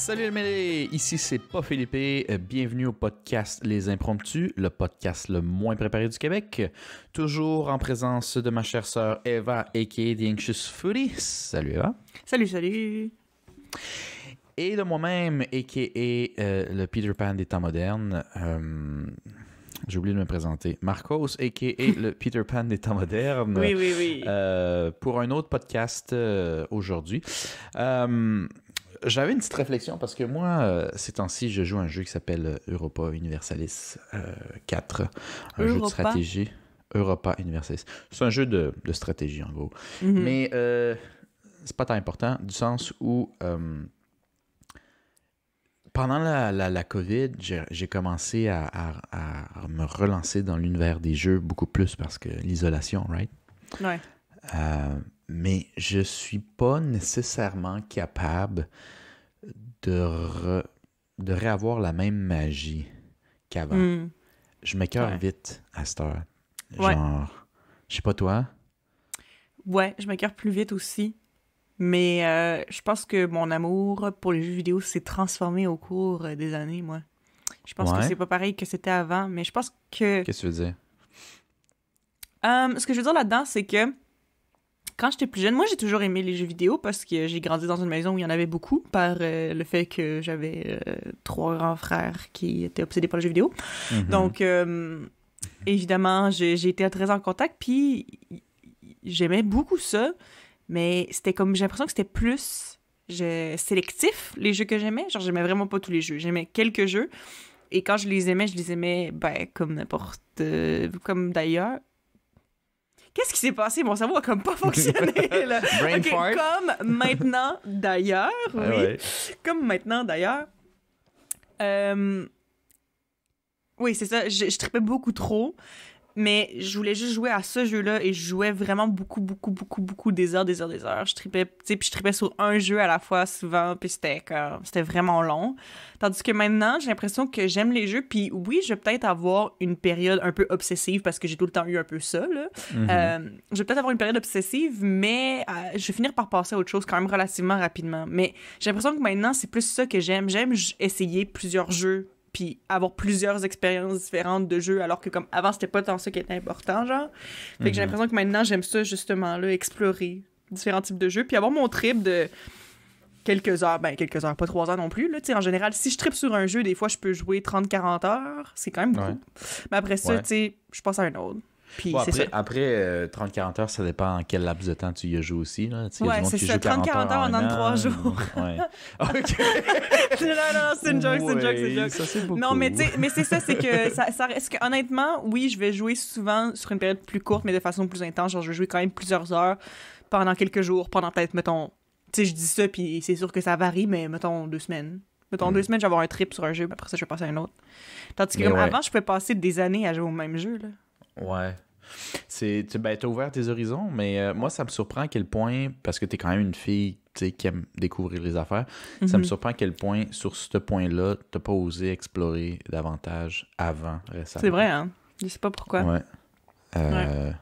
Salut le mêlé, ici c'est pas Philippe, bienvenue au podcast Les Impromptus, le podcast le moins préparé du Québec, toujours en présence de ma chère sœur Eva, a.k.a. The Anxious Foodie. Salut Eva. Salut, salut. Et de moi-même, a.k.a. le Peter Pan des temps modernes, j'ai oublié de me présenter, Marcos, a.k.a. le Peter Pan des temps modernes. Oui. Pour un autre podcast aujourd'hui. J'avais une petite réflexion parce que moi, ces temps-ci, je joue à un jeu qui s'appelle Europa Universalis 4. Jeu de stratégie. Europa Universalis. C'est un jeu de stratégie, en gros. Mm-hmm. Mais c'est pas tant important, du sens où pendant la COVID, j'ai commencé à me relancer dans l'univers des jeux beaucoup plus parce que l'isolation, right? Ouais. Mais je suis pas nécessairement capable de réavoir la même magie qu'avant. Mm. Je m'écoeure vite à cette heure. Genre, je sais pas toi. Ouais, je m'écoeure plus vite aussi. Mais je pense que mon amour pour les jeux vidéo s'est transformé au cours des années, moi. Je pense que c'est pas pareil que c'était avant, mais je pense que... Qu'est-ce que tu veux dire? Ce que je veux dire là-dedans, c'est que quand j'étais plus jeune, moi, j'ai toujours aimé les jeux vidéo parce que j'ai grandi dans une maison où il y en avait beaucoup par le fait que j'avais 3 grands frères qui étaient obsédés par les jeux vidéo. Mm-hmm. Donc, évidemment, j'ai été très en contact, puis j'aimais beaucoup ça, mais c'était comme, j'ai l'impression que c'était plus sélectif, les jeux que j'aimais. Genre, j'aimais vraiment pas tous les jeux. J'aimais quelques jeux, et quand je les aimais, ben, comme n'importe... comme d'ailleurs... Qu'est-ce qui s'est passé? Mon cerveau a comme pas fonctionné, là. Brain fart. Comme maintenant, d'ailleurs, oui. Ouais. Comme maintenant, d'ailleurs. Oui, c'est ça. Je trippais beaucoup trop, mais je voulais juste jouer à ce jeu-là et je jouais vraiment beaucoup des heures. Je trippais, tu sais, puis je trippais sur un jeu à la fois souvent, puis c'était vraiment long. Tandis que maintenant, j'ai l'impression que j'aime les jeux, puis oui, je vais peut-être avoir une période un peu obsessive parce que j'ai tout le temps eu un peu ça, là. Mm-hmm. Je vais peut-être avoir une période obsessive, mais je vais finir par passer à autre chose quand même relativement rapidement. Mais j'ai l'impression que maintenant, c'est plus ça que j'aime. J'aime essayer plusieurs jeux puis avoir plusieurs expériences différentes de jeux, alors que comme avant, c'était pas tant ça qui était important, genre. Fait que j'ai l'impression que maintenant, j'aime ça, justement, là, explorer différents types de jeux, puis avoir mon trip de quelques heures, pas 3 heures non plus, là, tu sais, en général, si je trippe sur un jeu, des fois, je peux jouer 30-40 heures, c'est quand même beaucoup. Ouais. Mais après ça, tu sais, je passe à un autre. Puis après 30-40 heures, ça dépend en quel laps de temps tu y as joué aussi. Là. Ouais, c'est ça, 30-40 heures en 3 jours. Ouais. OK. non, c'est une joke. Ça, c'est beaucoup. Non, mais c'est ça, c'est que ça reste que, honnêtement, oui, je vais jouer souvent sur une période plus courte, mais de façon plus intense. Genre, je vais jouer quand même plusieurs heures pendant quelques jours, pendant peut-être, mettons, tu sais, je dis ça, puis c'est sûr que ça varie, mais mettons 2 semaines. Mettons 2 semaines, je vais avoir un trip sur un jeu, puis après ça, je vais passer à un autre. Tandis que, comme avant, je pouvais passer des années à jouer au même jeu, là. Ouais. T'as ouvert tes horizons, mais moi, ça me surprend à quel point, parce que t'es quand même une fille qui aime découvrir les affaires, ça me surprend à quel point, sur ce point-là, t'as pas osé explorer davantage avant récemment. C'est vrai, hein? Je sais pas pourquoi. Ouais.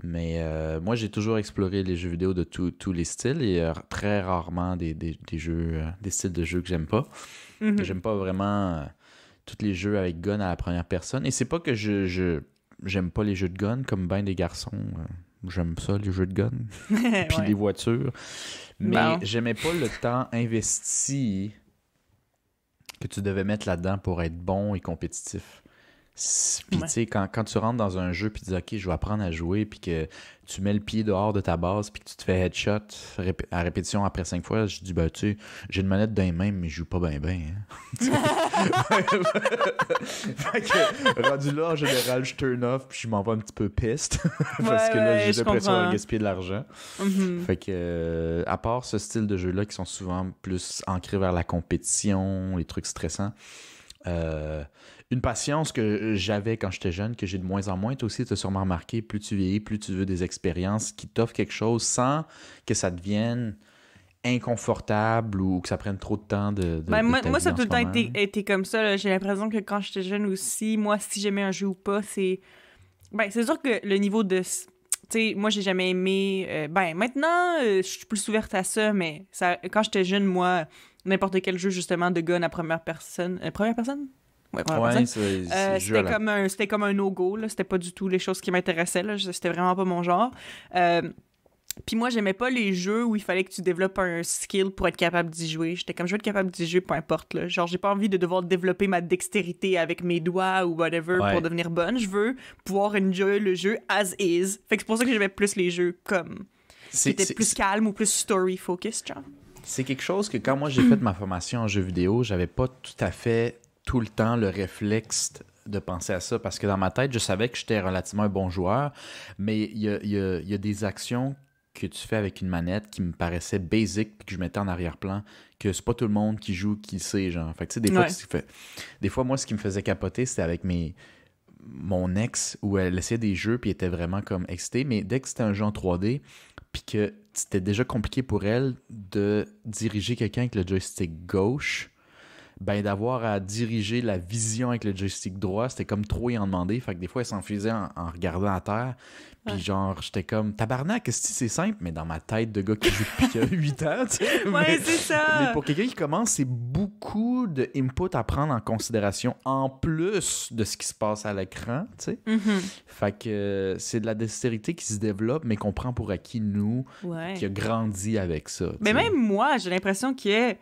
Mais moi, j'ai toujours exploré les jeux vidéo de tous les styles et très rarement des jeux, des styles de jeux que j'aime pas. Mm-hmm. J'aime pas vraiment tous les jeux avec gun à la première personne. Et c'est pas que j'aime pas les jeux de gun comme ben des garçons. J'aime ça, les jeux de gun. Puis les voitures. Mais j'aimais pas le temps investi que tu devais mettre là-dedans pour être bon et compétitif. Puis tu sais, quand tu rentres dans un jeu puis tu dis « Ok, je vais apprendre à jouer » puis que tu mets le pied dehors de ta base puis que tu te fais headshot à répétition après 5 fois, je dis « Ben tu sais, j'ai une manette dans les mains mais je joue pas bien. Hein. » Fait que rendu là, en général, je turn off puis je m'en vais un petit peu piste parce que là, j'ai l'impression de gaspiller de l'argent. Mm-hmm. Fait que à part ce style de jeu-là qui sont souvent plus ancrés vers la compétition, les trucs stressants, une patience que j'avais quand j'étais jeune, que j'ai de moins en moins. Toi aussi, tu as sûrement remarqué, plus tu vieillis, plus tu veux des expériences qui t'offrent quelque chose sans que ça devienne inconfortable ou que ça prenne trop de temps de moi, ça a tout le temps été comme ça. Là. J'ai l'impression que quand j'étais jeune aussi, moi, si j'aimais un jeu ou pas, c'est... Ben, c'est sûr que le niveau de... Tu sais, moi, j'ai jamais aimé... maintenant, je suis plus ouverte à ça, mais quand j'étais jeune, moi... n'importe quel jeu, justement, de gun à première personne. Première personne? Ouais, première Ouais, personne. C'était comme un no-go, là. C'était pas du tout les choses qui m'intéressaient, là. C'était vraiment pas mon genre. Puis moi, j'aimais pas les jeux où il fallait que tu développes un skill pour être capable d'y jouer. J'étais comme, je veux être capable d'y jouer, peu importe, là. Genre, j'ai pas envie de devoir développer ma dextérité avec mes doigts ou whatever pour devenir bonne. Je veux pouvoir enjoy le jeu as is. Fait que c'est pour ça que j'aimais plus les jeux comme... qui étaient plus calmes ou plus story-focused, genre. C'est quelque chose que quand moi, j'ai fait ma formation en jeux vidéo, j'avais pas tout à fait tout le temps le réflexe de penser à ça, parce que dans ma tête, je savais que j'étais relativement un bon joueur, mais il y a des actions que tu fais avec une manette qui me paraissait basic puis que je mettais en arrière-plan, que c'est pas tout le monde qui joue qui sait, genre. Fait que tu sais, des fois, moi, ce qui me faisait capoter, c'était avec mon ex, où elle essayait des jeux puis elle était vraiment comme excitée, mais dès que c'était un jeu en 3D puis que c'était déjà compliqué pour elle de diriger quelqu'un avec le joystick gauche, ben d'avoir à diriger la vision avec le joystick droit, c'était comme trop y en demander. Fait que des fois, elle s'enfuisait en regardant à terre. Puis genre, j'étais comme, tabarnak, c'est simple, mais dans ma tête de gars qui joue depuis 8 ans, tu sais. Ouais, c'est ça! Mais pour quelqu'un qui commence, c'est beaucoup de input à prendre en considération, en plus de ce qui se passe à l'écran, tu sais. Fait que c'est de la dextérité qui se développe, mais qu'on prend pour acquis, nous, qui a grandi avec ça. Mais même moi, j'ai l'impression qu'il y a...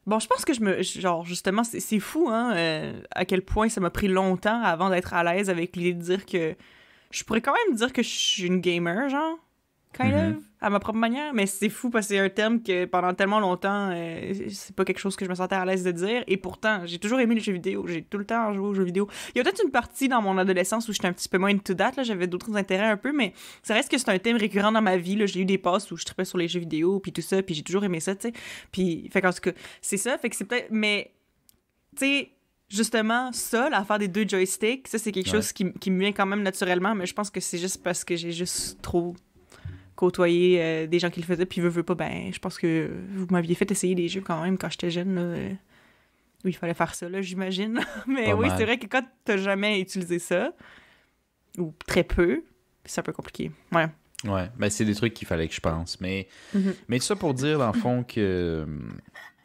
Bon, je pense que genre, justement, c'est fou, hein, à quel point ça m'a pris longtemps avant d'être à l'aise avec l'idée de dire que... Je pourrais quand même dire que je suis une gamer, genre, kind of, à ma propre manière, mais c'est fou parce que c'est un terme que pendant tellement longtemps, c'est pas quelque chose que je me sentais à l'aise de dire, et pourtant, j'ai toujours aimé les jeux vidéo, j'ai tout le temps joué aux jeux vidéo. Il y a peut-être une partie dans mon adolescence où j'étais un petit peu moins into that, là, j'avais d'autres intérêts un peu, mais ça reste que c'est un thème récurrent dans ma vie, là, j'ai eu des passes où je trippais sur les jeux vidéo, puis tout ça, puis j'ai toujours aimé ça, tu sais, puis, fait qu'en tout cas, c'est ça, fait que c'est peut-être, mais, tu sais, justement, ça, l'affaire des 2 joysticks, ça, c'est quelque chose qui me vient quand même naturellement, mais je pense que c'est juste parce que j'ai juste trop côtoyé des gens qui le faisaient, puis veut pas, ben, je pense que vous m'aviez fait essayer des jeux quand même quand j'étais jeune, là, où il fallait faire ça, là, j'imagine. Mais pas oui, mal. C'est vrai que quand t'as jamais utilisé ça, ou très peu, c'est un peu compliqué. Ouais. Ouais, ben c'est des trucs qu'il fallait que je pense. Mais tout ça pour dire, dans le fond, que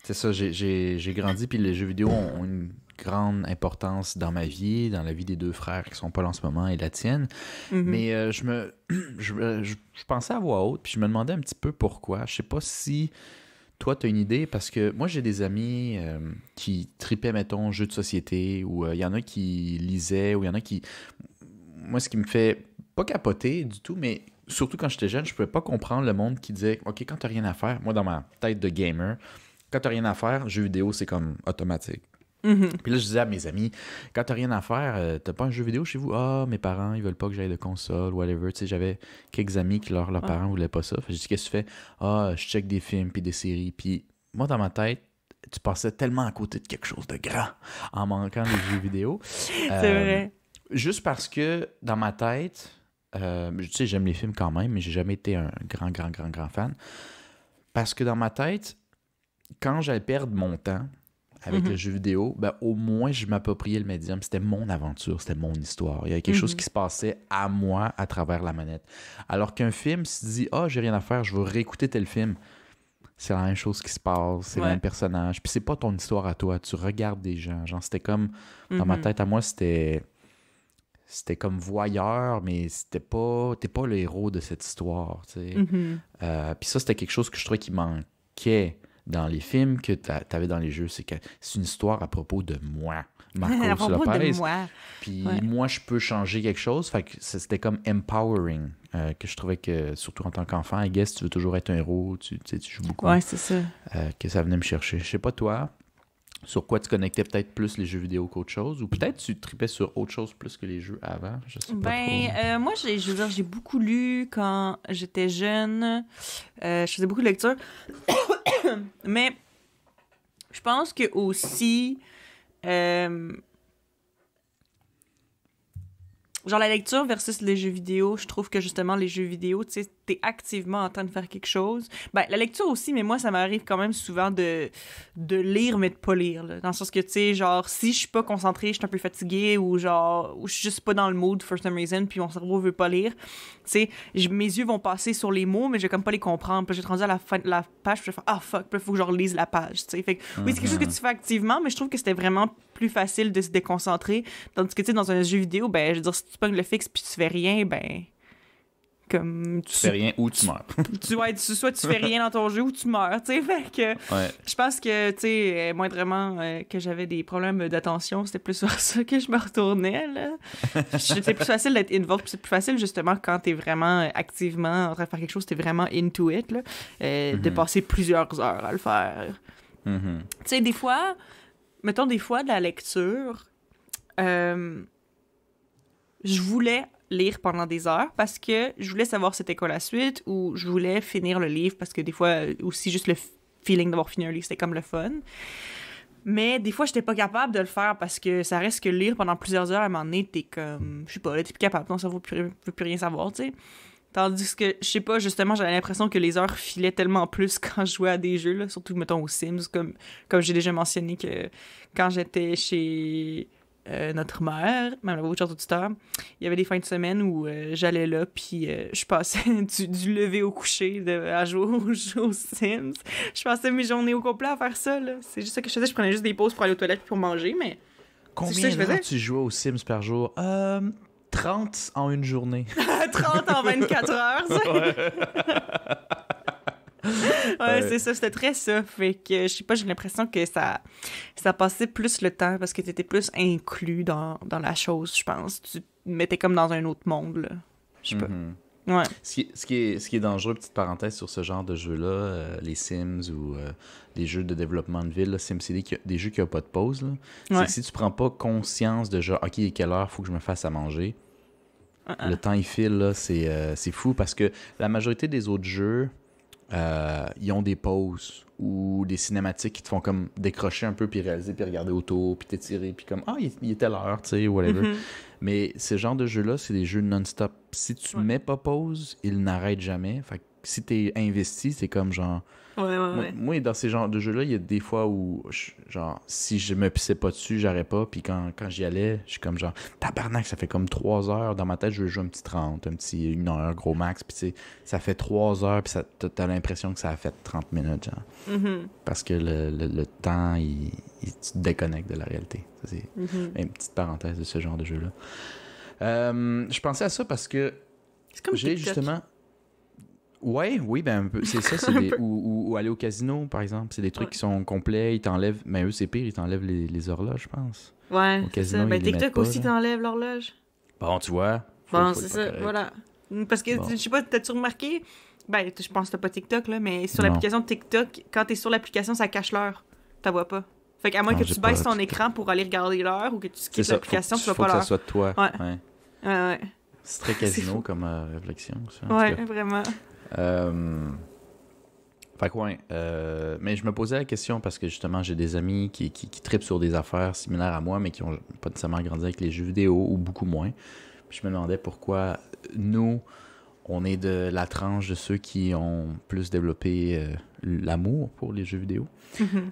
c'est ça, j'ai grandi, puis les jeux vidéo ont une grande importance dans ma vie, dans la vie des 2 frères qui sont pas là en ce moment et la tienne. Mais je pensais à voix haute, puis je me demandais un petit peu pourquoi. Je sais pas si toi, tu as une idée, parce que moi, j'ai des amis qui tripaient, mettons, jeux de société, ou il y en a qui lisaient, ou il y en a qui... Moi, ce qui me fait pas capoter du tout, mais surtout quand j'étais jeune, je pouvais pas comprendre le monde qui disait « OK, quand t'as rien à faire, moi, dans ma tête de gamer, quand t'as rien à faire, jeux vidéo, c'est comme automatique. » Puis là, je disais à mes amis, quand t'as rien à faire, t'as pas un jeu vidéo chez vous? Ah, mes parents, ils veulent pas que j'aille de console, whatever. Tu sais, j'avais quelques amis qui leurs parents voulaient pas ça. Fait que j'ai dit, qu'est-ce que tu fais? Ah, je check des films puis des séries. Puis moi, dans ma tête, tu passais tellement à côté de quelque chose de grand en manquant des jeux vidéo. C'est vrai. Juste parce que dans ma tête, tu sais, j'aime les films quand même, mais j'ai jamais été un grand fan. Parce que dans ma tête, quand j'allais perdre mon temps avec le jeu vidéo, ben au moins je m'appropriais le médium. C'était mon aventure, c'était mon histoire. Il y avait quelque chose qui se passait à moi à travers la manette. Alors qu'un film, si tu dis « Ah, j'ai rien à faire, je vais réécouter tel film », c'est la même chose qui se passe, c'est le même personnage. Puis c'est pas ton histoire à toi, tu regardes des gens. Genre, c'était comme, dans ma tête à moi, c'était comme voyeur, mais t'es pas le héros de cette histoire, tu sais. Puis ça, c'était quelque chose que je trouvais qui manquait dans les films que t'avais dans les jeux, c'est que c'est une histoire à propos de moi, Marcos à propos Lopez. de moi. Puis moi, je peux changer quelque chose. Fait que c'était comme empowering, que je trouvais que, surtout en tant qu'enfant, I guess, tu veux toujours être un héros, tu joues beaucoup. Ouais, c'est ça. Que ça venait me chercher. Je sais pas, toi, sur quoi tu connectais peut-être plus les jeux vidéo qu'autre chose, ou peut-être tu tripais sur autre chose plus que les jeux avant, je sais pas trop. Moi, je veux dire, j'ai beaucoup lu quand j'étais jeune. Je faisais beaucoup de lecture. Mais je pense que aussi... genre la lecture versus les jeux vidéo, je trouve que justement les jeux vidéo, tu sais, t'es activement en train de faire quelque chose. Ben, la lecture aussi, mais moi, ça m'arrive quand même souvent de lire, mais de pas lire, là. Dans le sens que, tu sais, genre, si je suis pas concentrée, je suis un peu fatiguée, ou genre, ou je suis juste pas dans le mood, for some reason, puis mon cerveau veut pas lire, tu sais, mes yeux vont passer sur les mots, mais je vais comme pas les comprendre. Puis je vais être rendue à la fin de la page, puis je vais faire « Ah, fuck! » Puis il faut que je relise la page, tu sais. Fait que, oui, c'est quelque chose que tu fais activement, mais je trouve que c'était vraiment plus facile de se déconcentrer. Tandis que, tu sais, dans un jeu vidéo, ben, je veux dire, si tu pognes le fixe puis tu fais rien, ben... Comme tu fais rien ou tu meurs. Soit tu fais rien dans ton jeu ou tu meurs, tu sais. Fait que je pense que, tu sais, moindrement que j'avais des problèmes d'attention, c'était plus sur ça que je me retournais, là. C'est plus facile d'être involved, c'est plus facile, justement, quand t'es vraiment activement en train de faire quelque chose, t'es vraiment into it, là, de passer plusieurs heures à le faire. Tu sais, des fois, mettons des fois de la lecture, je voulais lire pendant des heures parce que je voulais savoir c'était quoi la suite ou je voulais finir le livre parce que des fois aussi juste le feeling d'avoir fini un livre c'était comme le fun. Mais des fois j'étais pas capable de le faire parce que ça reste que lire pendant plusieurs heures à un moment donné t'es comme je sais pas là t'es plus capable ton cerveau veut plus rien savoir tu sais. Tandis que je sais pas justement j'avais l'impression que les heures filaient tellement plus quand je jouais à des jeux là, surtout mettons aux Sims comme j'ai déjà mentionné que quand j'étais chez notre mère, même la voiture auditeur, il y avait des fins de semaine où j'allais là, puis je passais du lever au coucher à jouer aux Sims. Je passais mes journées au complet à faire ça, là. C'est juste ça que je faisais. Je prenais juste des pauses pour aller aux toilettes pour manger, mais... Combien d'heures tu jouais aux Sims par jour? 30 en une journée. 30 en 24 heures, ça. Ouais, c'est ça, c'était très ça. Fait que, je sais pas, j'ai l'impression que ça passait plus le temps parce que t'étais plus inclus dans la chose, je pense. Tu te mettais comme dans un autre monde, là. Je sais pas. Ouais. Ce qui est dangereux, petite parenthèse sur ce genre de jeux-là, les Sims ou les jeux de développement de ville, là, SimCity, des jeux qui n'ont pas de pause, là, c'est que si tu prends pas conscience de genre, OK, quelle heure faut que je me fasse à manger, le temps il file, là, c'est fou parce que la majorité des autres jeux, ils ont des pauses ou des cinématiques qui te font comme décrocher un peu puis réaliser puis regarder autour puis t'étirer puis comme il était l'heure tu sais whatever. Mais ce genre de jeux là c'est des jeux non-stop, si tu mets pas pause ils n'arrêtent jamais, fait que si t'es investi c'est comme genre moi dans ces genres de jeux là il y a des fois où genre si je me pissais pas dessus j'aurais pas, puis quand j'y allais je suis comme genre tabarnak ça fait comme 3 heures dans ma tête, je veux jouer un petit 30 un petit 1 heure gros max, puis tu sais ça fait 3 heures puis t'as l'impression que ça a fait 30 minutes genre. Parce que le temps tu te déconnectes de la réalité, ça, c'est une petite parenthèse de ce genre de jeu là. Je pensais à ça parce que c'est comme j'ai TikTok. justement oui, ben un peu, c'est ça, c'est des, ou aller au casino, par exemple. C'est des trucs qui sont complets, ils t'enlèvent, mais eux, c'est pire, ils t'enlèvent les horloges, je pense. Ouais, au casino, ça. Ben, TikTok pas, aussi t'enlève l'horloge. Bon, tu vois. Bon, c'est ça, voilà. Parce que, je sais pas, t'as-tu remarqué? Ben, je pense que t'as pas TikTok, là, mais sur l'application de TikTok, quand t'es sur l'application, ça cache l'heure. T'as vois pas. Fait qu'à moins que tu baisses ton écran pour aller regarder l'heure ou que tu skippes l'application, tu vois pas l'heure. Faut que ça soit toi. Ouais. C'est très casino comme réflexion, ça. Ouais, vraiment. Fait que mais je me posais la question parce que justement j'ai des amis qui trippent sur des affaires similaires à moi mais qui ont pas nécessairement grandi avec les jeux vidéo ou beaucoup moins. Puis je me demandais pourquoi nous on est de la tranche de ceux qui ont plus développé l'amour pour les jeux vidéo.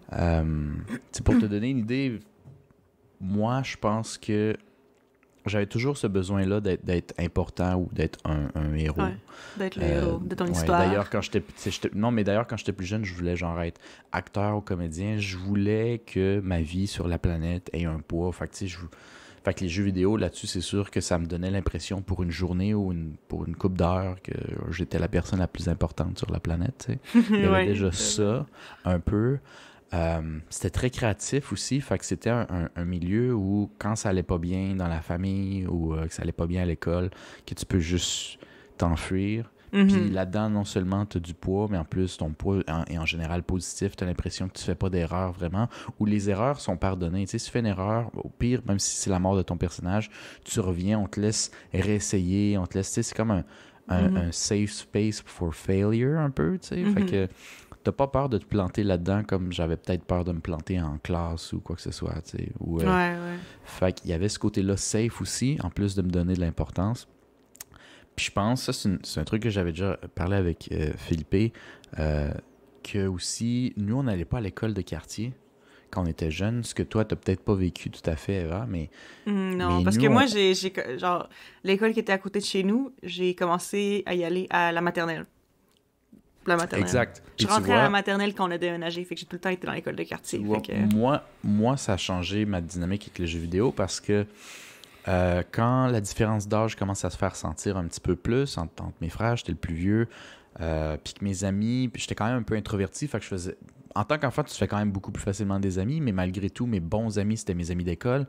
C'est pour te donner une idée, moi je pense que j'avais toujours ce besoin-là d'être important ou d'être un héros. Ouais, d'être le héros de ton histoire. D'ailleurs, quand j'étais plus jeune, je voulais genre être acteur ou comédien. Je voulais que ma vie sur la planète ait un poids. Fait que les jeux vidéo, là-dessus, c'est sûr que ça me donnait l'impression pour une journée ou pour une couple d'heures que j'étais la personne la plus importante sur la planète. T'sais. Il y avait déjà ça, un peu. C'était très créatif aussi, fait que c'était un milieu où quand ça allait pas bien dans la famille ou que ça allait pas bien à l'école, que tu peux juste t'enfuir. Puis là-dedans, non seulement tu as du poids, mais en plus ton poids est en général positif, tu as l'impression que tu fais pas d'erreur vraiment, ou les erreurs sont pardonnées. Tu sais, si tu fais une erreur, au pire, même si c'est la mort de ton personnage, tu reviens, on te laisse réessayer, on te laisse, tu sais, c'est comme un safe space for failure un peu, tu sais, fait que t'as pas peur de te planter là-dedans comme j'avais peut-être peur de me planter en classe ou quoi que ce soit, tu sais. Fait qu'il y avait ce côté-là safe aussi, en plus de me donner de l'importance. Puis je pense, ça c'est un truc que j'avais déjà parlé avec Philippe, que aussi, nous, on n'allait pas à l'école de quartier quand on était jeunes, ce que toi, t'as peut-être pas vécu tout à fait, Eva, mais... Non, mais parce nous, que moi, j'ai genre, l'école qui était à côté de chez nous, j'ai commencé à y aller à la maternelle. La maternelle. Exact. Je Et tu rentrais vois, à la maternelle quand on a déménagé, fait que j'ai tout le temps été dans l'école de quartier. tu vois, Fait que... moi, ça a changé ma dynamique avec les jeux vidéo parce que quand la différence d'âge commence à se faire sentir un petit peu plus entre mes frères, j'étais le plus vieux, puis que mes amis, puis j'étais quand même un peu introverti, fait que je faisais... En tant qu'enfant, tu te fais quand même beaucoup plus facilement des amis, mais malgré tout, mes bons amis, c'était mes amis d'école.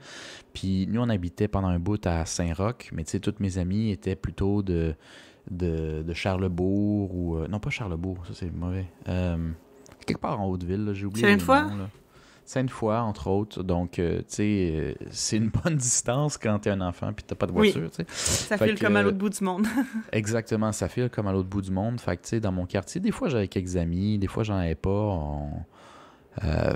Puis nous, on habitait pendant un bout à Saint-Roch, mais tu sais, tous mes amis étaient plutôt de Charlesbourg ou... non, pas Charlesbourg, ça c'est mauvais. Quelque part en Haute-Ville, là, j'ai oublié les Sainte-Foy? noms, là. Sainte-Foy, entre autres. Donc, tu sais, c'est une bonne distance quand t'es un enfant puis t'as pas de voiture, tu sais. Ça Fait file que, comme à l'autre bout du monde. Exactement, ça file comme à l'autre bout du monde. Fait que, tu sais, dans mon quartier, des fois, j'avais quelques amis, des fois, j'en avais pas.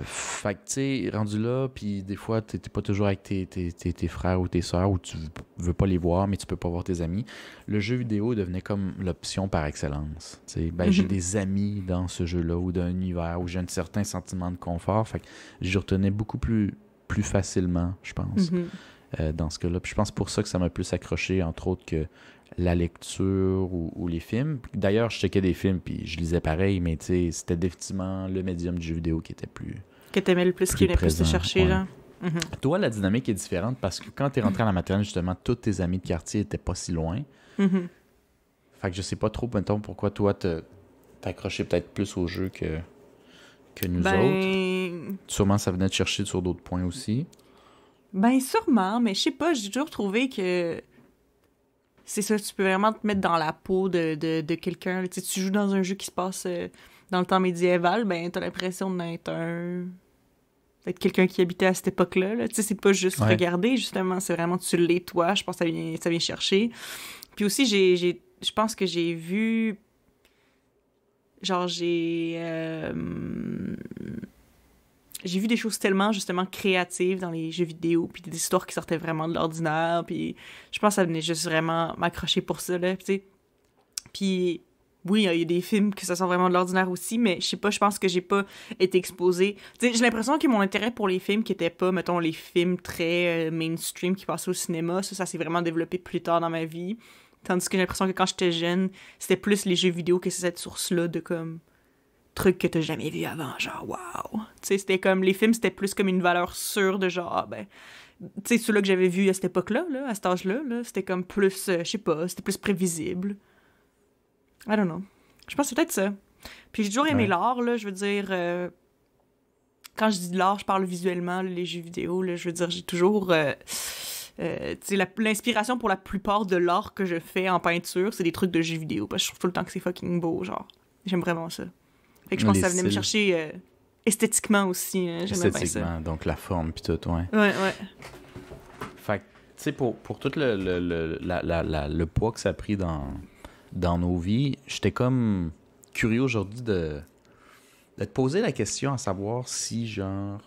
Fait que, tu sais, rendu là, puis des fois, t'es pas toujours avec tes frères ou tes sœurs, ou tu veux pas les voir, mais tu peux pas voir tes amis. Le jeu vidéo devenait comme l'option par excellence. Tu sais, ben, j'ai des amis dans ce jeu-là, ou d'un univers, où j'ai un certain sentiment de confort. Fait que j'y retenais beaucoup plus facilement, je pense, dans ce cas-là. Puis je pense pour ça que ça m'a plus accroché, entre autres, que la lecture ou les films. D'ailleurs, je checkais des films puis je lisais pareil, mais tu sais, c'était définitivement le médium du jeu vidéo qui était plus Que t'aimais le plus, qui venait plus te chercher, ouais. genre. Toi, la dynamique est différente parce que quand t'es rentré à la maternelle, justement, tous tes amis de quartier étaient pas si loin. Fait que je sais pas trop, mettons, pourquoi toi, t'accrochais peut-être plus au jeu que nous autres. Sûrement, ça venait te chercher sur d'autres points aussi. Ben, sûrement, mais je sais pas, j'ai toujours trouvé que... C'est ça, tu peux vraiment te mettre dans la peau de quelqu'un. Tu sais, tu joues dans un jeu qui se passe dans le temps médiéval, ben t'as l'impression d'être quelqu'un qui habitait à cette époque-là. Là. Tu sais, c'est pas juste regarder, justement, c'est vraiment tu l'es toi. Je pense que ça vient chercher. Puis aussi, je pense que j'ai vu... Genre, j'ai vu des choses tellement, justement, créatives dans les jeux vidéo, puis des histoires qui sortaient vraiment de l'ordinaire, puis je pense que ça venait juste vraiment m'accrocher pour ça, là, tu sais. Puis, oui, il y a des films que ça sort vraiment de l'ordinaire aussi, mais je sais pas, je pense que j'ai pas été exposée. Tu sais, j'ai l'impression que mon intérêt pour les films qui étaient pas, mettons, les films très mainstream qui passaient au cinéma, ça s'est vraiment développé plus tard dans ma vie. Tandis que j'ai l'impression que quand j'étais jeune, c'était plus les jeux vidéo que c'est cette source-là de, comme... truc que t'as jamais vu avant, genre wow. Tu sais, c'était comme, les films, c'était plus comme une valeur sûre de genre, ah ben, tu sais, ceux-là que j'avais vus à cette époque-là, là, à cet âge-là, là, c'était comme plus, je sais pas, c'était plus prévisible. I don't know. Je pense que c'est peut-être ça. Puis j'ai toujours aimé l'art, là, je veux dire, quand je dis de l'art, je parle visuellement, là, les jeux vidéo, là, je veux dire, j'ai toujours... tu sais, l'inspiration pour la plupart de l'art que je fais en peinture, c'est des trucs de jeux vidéo, parce que je trouve tout le temps que c'est fucking beau, genre. J'aime vraiment ça. Fait que je pense que ça venait me chercher esthétiquement aussi. J'aimais bien ça. Donc la forme puis tout, ouais. Ouais. Fait que, tu sais, pour tout le poids que ça a pris dans nos vies, j'étais comme curieux aujourd'hui de te poser la question à savoir si, genre,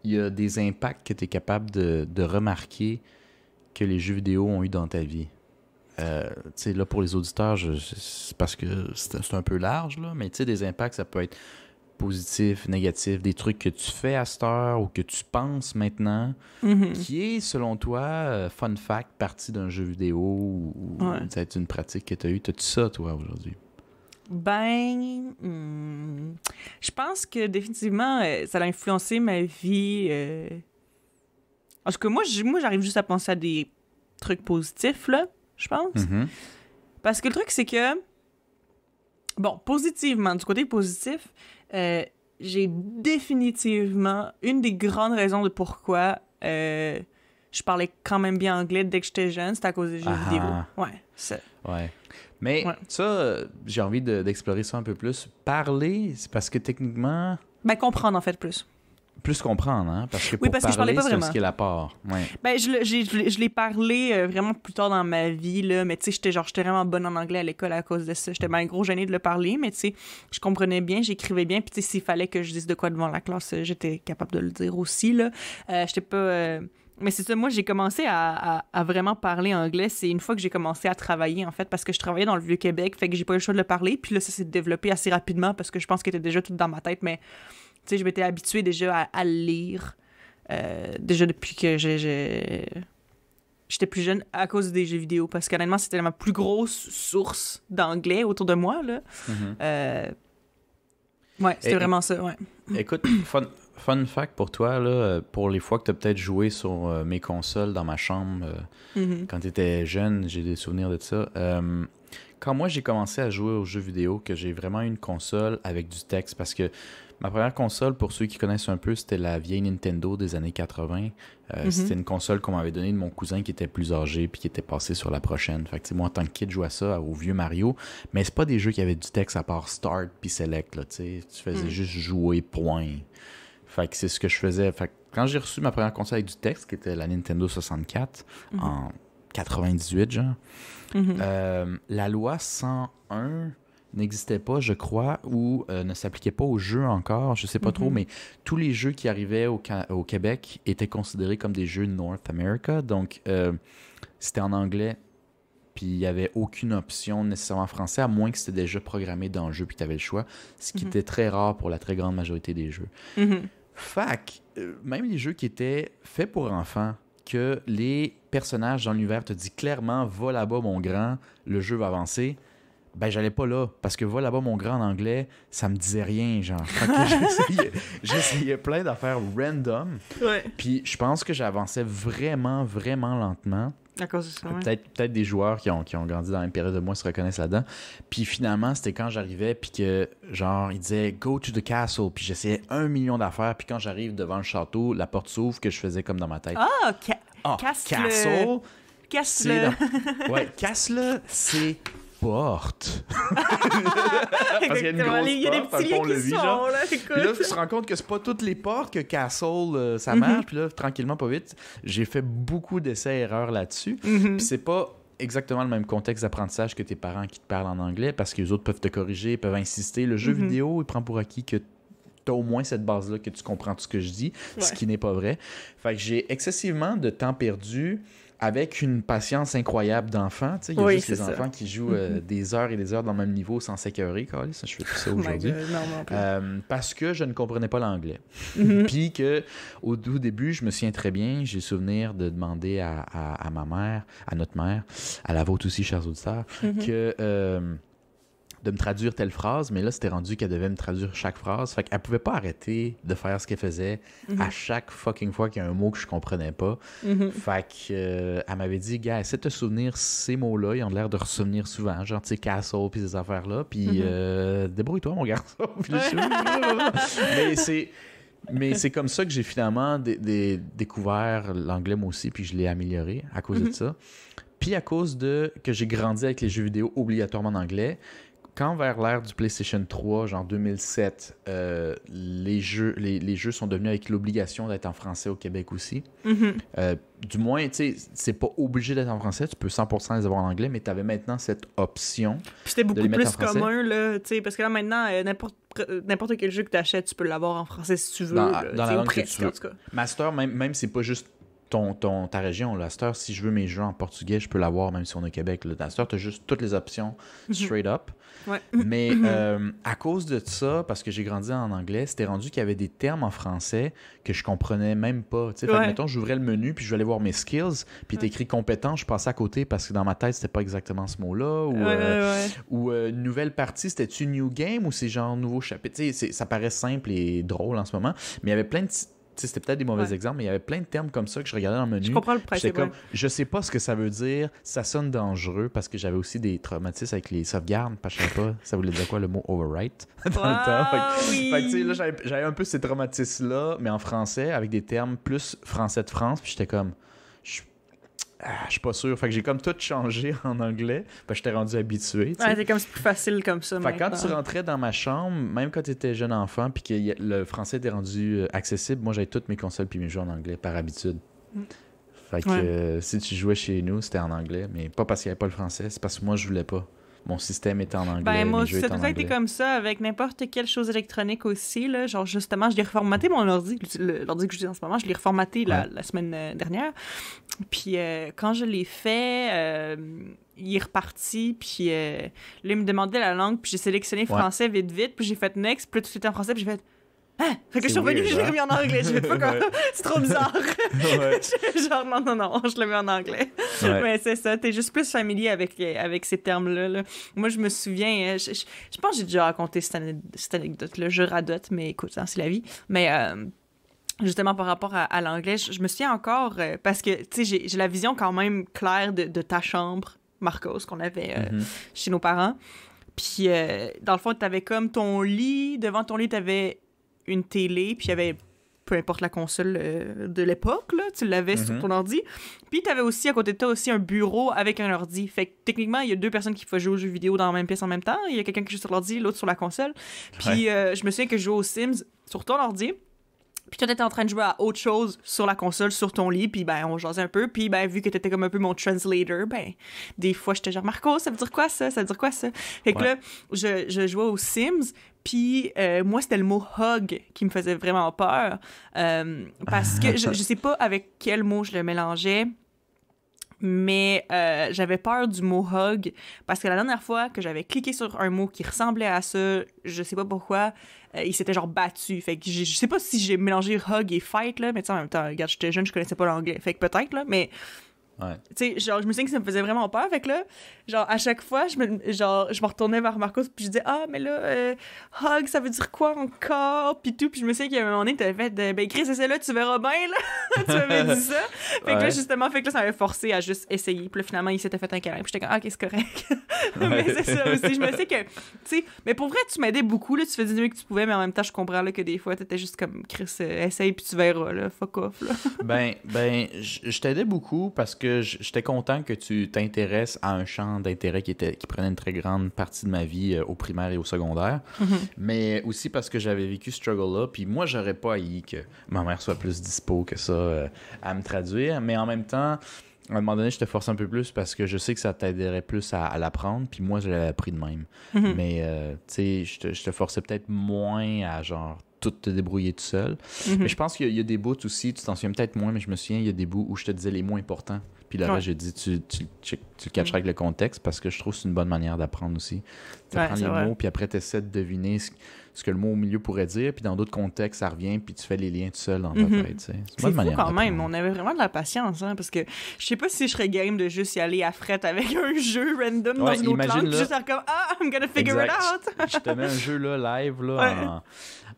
il y a des impacts que tu es capable de remarquer que les jeux vidéo ont eu dans ta vie. Tu sais, là, pour les auditeurs, c'est parce que c'est un peu large, là, mais tu sais, des impacts, ça peut être positif, négatif, des trucs que tu fais à cette heure ou que tu penses maintenant, qui est, selon toi, fun fact, partie d'un jeu vidéo ou peut-être une pratique que tu as eue. T'as-tu ça, toi, aujourd'hui? Ben, je pense que définitivement, ça a influencé ma vie. En tout cas, moi, j'arrive juste à penser à des trucs positifs, là, je pense. Parce que le truc, c'est que, bon, positivement, du côté positif, j'ai définitivement une des grandes raisons de pourquoi je parlais quand même bien anglais dès que j'étais jeune, c'était à cause des jeux vidéo. Ouais, ça. Ouais. Mais ça, j'ai envie d'explorer ça un peu plus. Parler, c'est parce que techniquement... Ben, comprendre, en fait, plus. Plus comprendre, hein? Parce que pour parce que je parlais pas vraiment. C'est un skill à part. Ouais. Ben, je l'ai parlé vraiment plus tard dans ma vie, là, mais tu sais, j'étais vraiment bonne en anglais à l'école à cause de ça. J'étais bien gros gênée de le parler, mais tu sais, je comprenais bien, j'écrivais bien, puis tu sais, s'il fallait que je dise de quoi devant la classe, j'étais capable de le dire aussi, là. J'étais pas... Mais c'est ça, moi, j'ai commencé à vraiment parler anglais. C'est une fois que j'ai commencé à travailler, en fait, parce que je travaillais dans le Vieux-Québec, fait que j'ai pas eu le choix de le parler. Puis là, ça s'est développé assez rapidement parce que je pense qu'il était déjà tout dans ma tête. Mais, tu sais, je m'étais habituée déjà à le lire, déjà depuis que j'étais plus jeune à cause des jeux vidéo. Parce qu'honnêtement, c'était ma plus grosse source d'anglais autour de moi, là. Ouais, c'était vraiment ça, ouais. Écoute, fun fact pour toi, là, pour les fois que tu as peut-être joué sur mes consoles dans ma chambre quand tu étais jeune, j'ai des souvenirs de ça. Quand moi j'ai commencé à jouer aux jeux vidéo, que j'ai vraiment eu une console avec du texte, parce que ma première console, pour ceux qui connaissent un peu, c'était la vieille Nintendo des années 80. C'était une console qu'on m'avait donnée de mon cousin qui était plus âgé puis qui était passé sur la prochaine. Fait que moi, en tant que kid, je jouais à ça au vieux Mario. Mais c'est pas des jeux qui avaient du texte à part Start puis Select. Là, tu faisais juste jouer, point. Fait que c'est ce que je faisais. Fait que quand j'ai reçu ma première console avec du texte, qui était la Nintendo 64, en 98, genre, la loi 101 n'existait pas, je crois, ou ne s'appliquait pas aux jeux encore, je sais pas trop, mais tous les jeux qui arrivaient au Québec étaient considérés comme des jeux North America, donc c'était en anglais, puis il n'y avait aucune option nécessairement en français, à moins que c'était déjà programmé dans le jeu, puis tu avais le choix, ce qui était très rare pour la très grande majorité des jeux. Fac, même les jeux qui étaient faits pour enfants, que les personnages dans l'univers te disent clairement « Va là-bas, mon grand, le jeu va avancer », ben j'allais pas là, parce que va là-bas mon grand en anglais, ça me disait rien, genre. Fait que j'essayais plein d'affaires random. Ouais. Puis je pense que j'avançais vraiment, vraiment lentement. À cause de ça, ouais. Peut-être des joueurs qui ont grandi dans la même période de moi se reconnaissent là-dedans. Puis finalement, c'était quand j'arrivais, puis que, genre, ils disaient « Go to the castle », puis j'essayais 1 million d'affaires, puis quand j'arrive devant le château, la porte s'ouvre, que je faisais comme dans ma tête. Castle. Castle. Ouais, castle, c'est porte. Parce qu'il y a une grosse porte, dans le pont-levis, genre. Puis là, tu te rends compte que c'est pas toutes les portes que Castle, ça marche. Puis là, tranquillement, pas vite, j'ai fait beaucoup d'essais-erreurs là-dessus. Puis c'est pas exactement le même contexte d'apprentissage que tes parents qui te parlent en anglais, parce que les autres peuvent te corriger, peuvent insister. Le jeu vidéo, il prend pour acquis que t'as au moins cette base-là, que tu comprends tout ce que je dis, ce qui n'est pas vrai. Fait que j'ai excessivement de temps perdu avec une patience incroyable d'enfant. Il y a juste les enfants qui jouent des heures et des heures dans le même niveau sans s'écœurer. Je fais tout ça aujourd'hui. Parce que je ne comprenais pas l'anglais. Puis qu'au début, je me souviens très bien, j'ai souvenir de demander à ma mère, à notre mère, à la vôtre aussi, chers auditeurs, de me traduire telle phrase, mais là, c'était rendu qu'elle devait me traduire chaque phrase. Fait qu'elle pouvait pas arrêter de faire ce qu'elle faisait à chaque fucking fois qu'il y a un mot que je comprenais pas. Fait que elle m'avait dit, gars, essaie de te souvenir ces mots-là, ils ont l'air de ressouvenir souvent, genre, tu sais, castle, puis ces affaires-là, puis débrouille-toi, mon garçon. Mais c'est comme ça que j'ai finalement découvert l'anglais, moi aussi, puis je l'ai amélioré à cause de ça. Puis à cause de que j'ai grandi avec les jeux vidéo obligatoirement en anglais, quand vers l'ère du PlayStation 3, genre 2007, les jeux sont devenus avec l'obligation d'être en français au Québec aussi. Du moins, tu sais, c'est pas obligé d'être en français, tu peux 100% les avoir en anglais, mais tu avais maintenant cette option. Puis c'était beaucoup plus commun, là, tu sais, parce que là, maintenant, n'importe quel jeu que tu achètes, tu peux l'avoir en français si tu veux. Dans la langue presque, que tu veux. en tout cas. Master, même c'est pas juste ta région. La Star, si je veux mes jeux en portugais, je peux l'avoir même si on est au Québec. La Star, t'as juste toutes les options straight up. Ouais. Mais à cause de ça, parce que j'ai grandi en anglais, c'était rendu qu'il y avait des termes en français que je comprenais même pas. Fait que, mettons, j'ouvrais le menu, puis je vais aller voir mes skills, puis t'es écrit compétent, je passais à côté parce que dans ma tête, c'était pas exactement ce mot-là. Ou une nouvelle partie, c'était-tu New Game ou c'est genre nouveau chapitre? Ça paraît simple et drôle en ce moment, mais il y avait plein de c'était peut-être des mauvais exemples, mais il y avait plein de termes comme ça que je regardais dans le menu. Je comprends le principe. Comme, je sais pas ce que ça veut dire, ça sonne dangereux parce que j'avais aussi des traumatismes avec les sauvegardes, parce que je savais pas ça voulait dire quoi le mot overwrite dans le temps. Fait que là, j'avais un peu ces traumatismes-là, mais en français, avec des termes plus français de France, puis j'étais comme... je suis pas sûr. Fait que j'ai comme tout changé en anglais. Fait que j'étais rendu habitué. Ouais, c'est comme c'est plus facile comme ça. Fait que quand tu rentrais dans ma chambre, même quand tu étais jeune enfant, puis que le français était rendu accessible, moi j'avais toutes mes consoles puis mes jeux en anglais par habitude. Fait que si tu jouais chez nous, c'était en anglais, mais pas parce qu'il n'y avait pas le français, c'est parce que moi je voulais pas. mon système est en anglais, Ben, moi mes aussi, jeux ça est a en toujours été anglais. comme ça avec n'importe quelle chose électronique aussi, là. Genre, justement, je l'ai reformaté mon ordi. L'ordi que j'utilise en ce moment, je l'ai reformaté la semaine dernière. Puis quand je l'ai fait, il est reparti, puis là, il me demandait la langue, puis j'ai sélectionné français vite, puis j'ai fait next, puis là, tout était en français, puis j'ai fait ah! Fait que je suis revenue, je l'ai remis en anglais. Je fais pas comme c'est trop bizarre. Genre, non, je le mets en anglais. Mais c'est ça, t'es juste plus familier avec ces termes-là. Là. Moi, je me souviens, je pense que j'ai déjà raconté cette anecdote-là. Je radote, mais écoute, hein, c'est la vie. Mais justement, par rapport à l'anglais, je me souviens encore, parce que, tu sais, j'ai la vision quand même claire de ta chambre, Marcos, qu'on avait chez nos parents. Puis, dans le fond, t'avais comme ton lit. Devant ton lit, t'avais une télé, puis il y avait peu importe la console de l'époque, là, tu l'avais sur ton ordi. Puis t'avais aussi, à côté de toi, aussi un bureau avec un ordi. Fait que techniquement, il y a 2 personnes qui peuvent jouer aux jeux vidéo dans la même pièce en même temps. Il y a quelqu'un qui joue sur l'ordi, l'autre sur la console. Puis je me souviens que je jouais aux Sims sur ton ordi. Puis toi, t'étais en train de jouer à autre chose sur la console, sur ton lit, puis ben, on jasait un peu. Puis ben, vu que t'étais comme un peu mon translator, ben, des fois, j'étais genre, Marco, ça veut dire quoi, ça? Ça veut dire quoi, ça? Fait que là, je jouais aux Sims, puis moi, c'était le mot « hug » qui me faisait vraiment peur. Parce que je sais pas avec quel mot je le mélangeais, mais j'avais peur du mot « hug » parce que la dernière fois que j'avais cliqué sur un mot qui ressemblait à ça, je sais pas pourquoi, il s'était genre battu. Fait que je sais pas si j'ai mélangé « hug » et « fight », là, mais tu sais, en même temps, regarde, j'étais jeune, je connaissais pas l'anglais. Fait que peut-être, là, mais... Ouais. Tu sais, genre, je me souviens que ça me faisait vraiment peur. Fait que là, genre, à chaque fois, je me retournais vers Marcos, puis je disais, ah, mais là, hug, ça veut dire quoi encore? Puis tout. Puis je me souviens qu'il y a un moment donné, t'avais fait, ben, Chris, c'est là, tu verras bien, là. Tu m'avais dit ça. Fait que là, justement, ça m'avait forcé à juste essayer. Puis là, finalement, il s'était fait un câlin. Puis j'étais comme, ah, ok, c'est correct. Mais c'est ça aussi. Je me sais que, tu sais, mais pour vrai, tu m'aidais beaucoup, là. Tu faisais du mieux que tu pouvais, mais en même temps, je comprends, là, que des fois, t'étais juste comme, Chris, essaye, puis tu verras, là. Fuck off, là. Ben, je t'aidais beaucoup parce que j'étais content que tu t'intéresses à un champ d'intérêt qui prenait une très grande partie de ma vie au primaire et au secondaire. Mais aussi parce que j'avais vécu ce struggle-là. Puis moi, j'aurais pas haï que ma mère soit plus dispo que ça à me traduire. Mais en même temps, à un moment donné, je te force un peu plus parce que je sais que ça t'aiderait plus à l'apprendre. Puis moi, je l'avais appris de même. Mais, tu sais, je te forçais peut-être moins à, genre, tout te débrouiller tout seul. Mais je pense qu'il y a des bouts aussi, tu t'en souviens peut-être moins, mais je me souviens, il y a des bouts où je te disais les mots importants. Puis le reste, j'ai dit, tu le catcheras avec le contexte parce que je trouve que c'est une bonne manière d'apprendre aussi. Tu apprends les mots, puis après, tu essaies de deviner ce que le mot au milieu pourrait dire, puis dans d'autres contextes, ça revient, puis tu fais les liens tout seul dans ta tête. C'est une bonne manière quand même, on avait vraiment de la patience, hein, parce que je sais pas si je serais game de juste y aller à frette avec un jeu random dans une autre langue, puis juste faire comme « Ah, I'm gonna figure it out! » Je te mets un jeu là, live, là,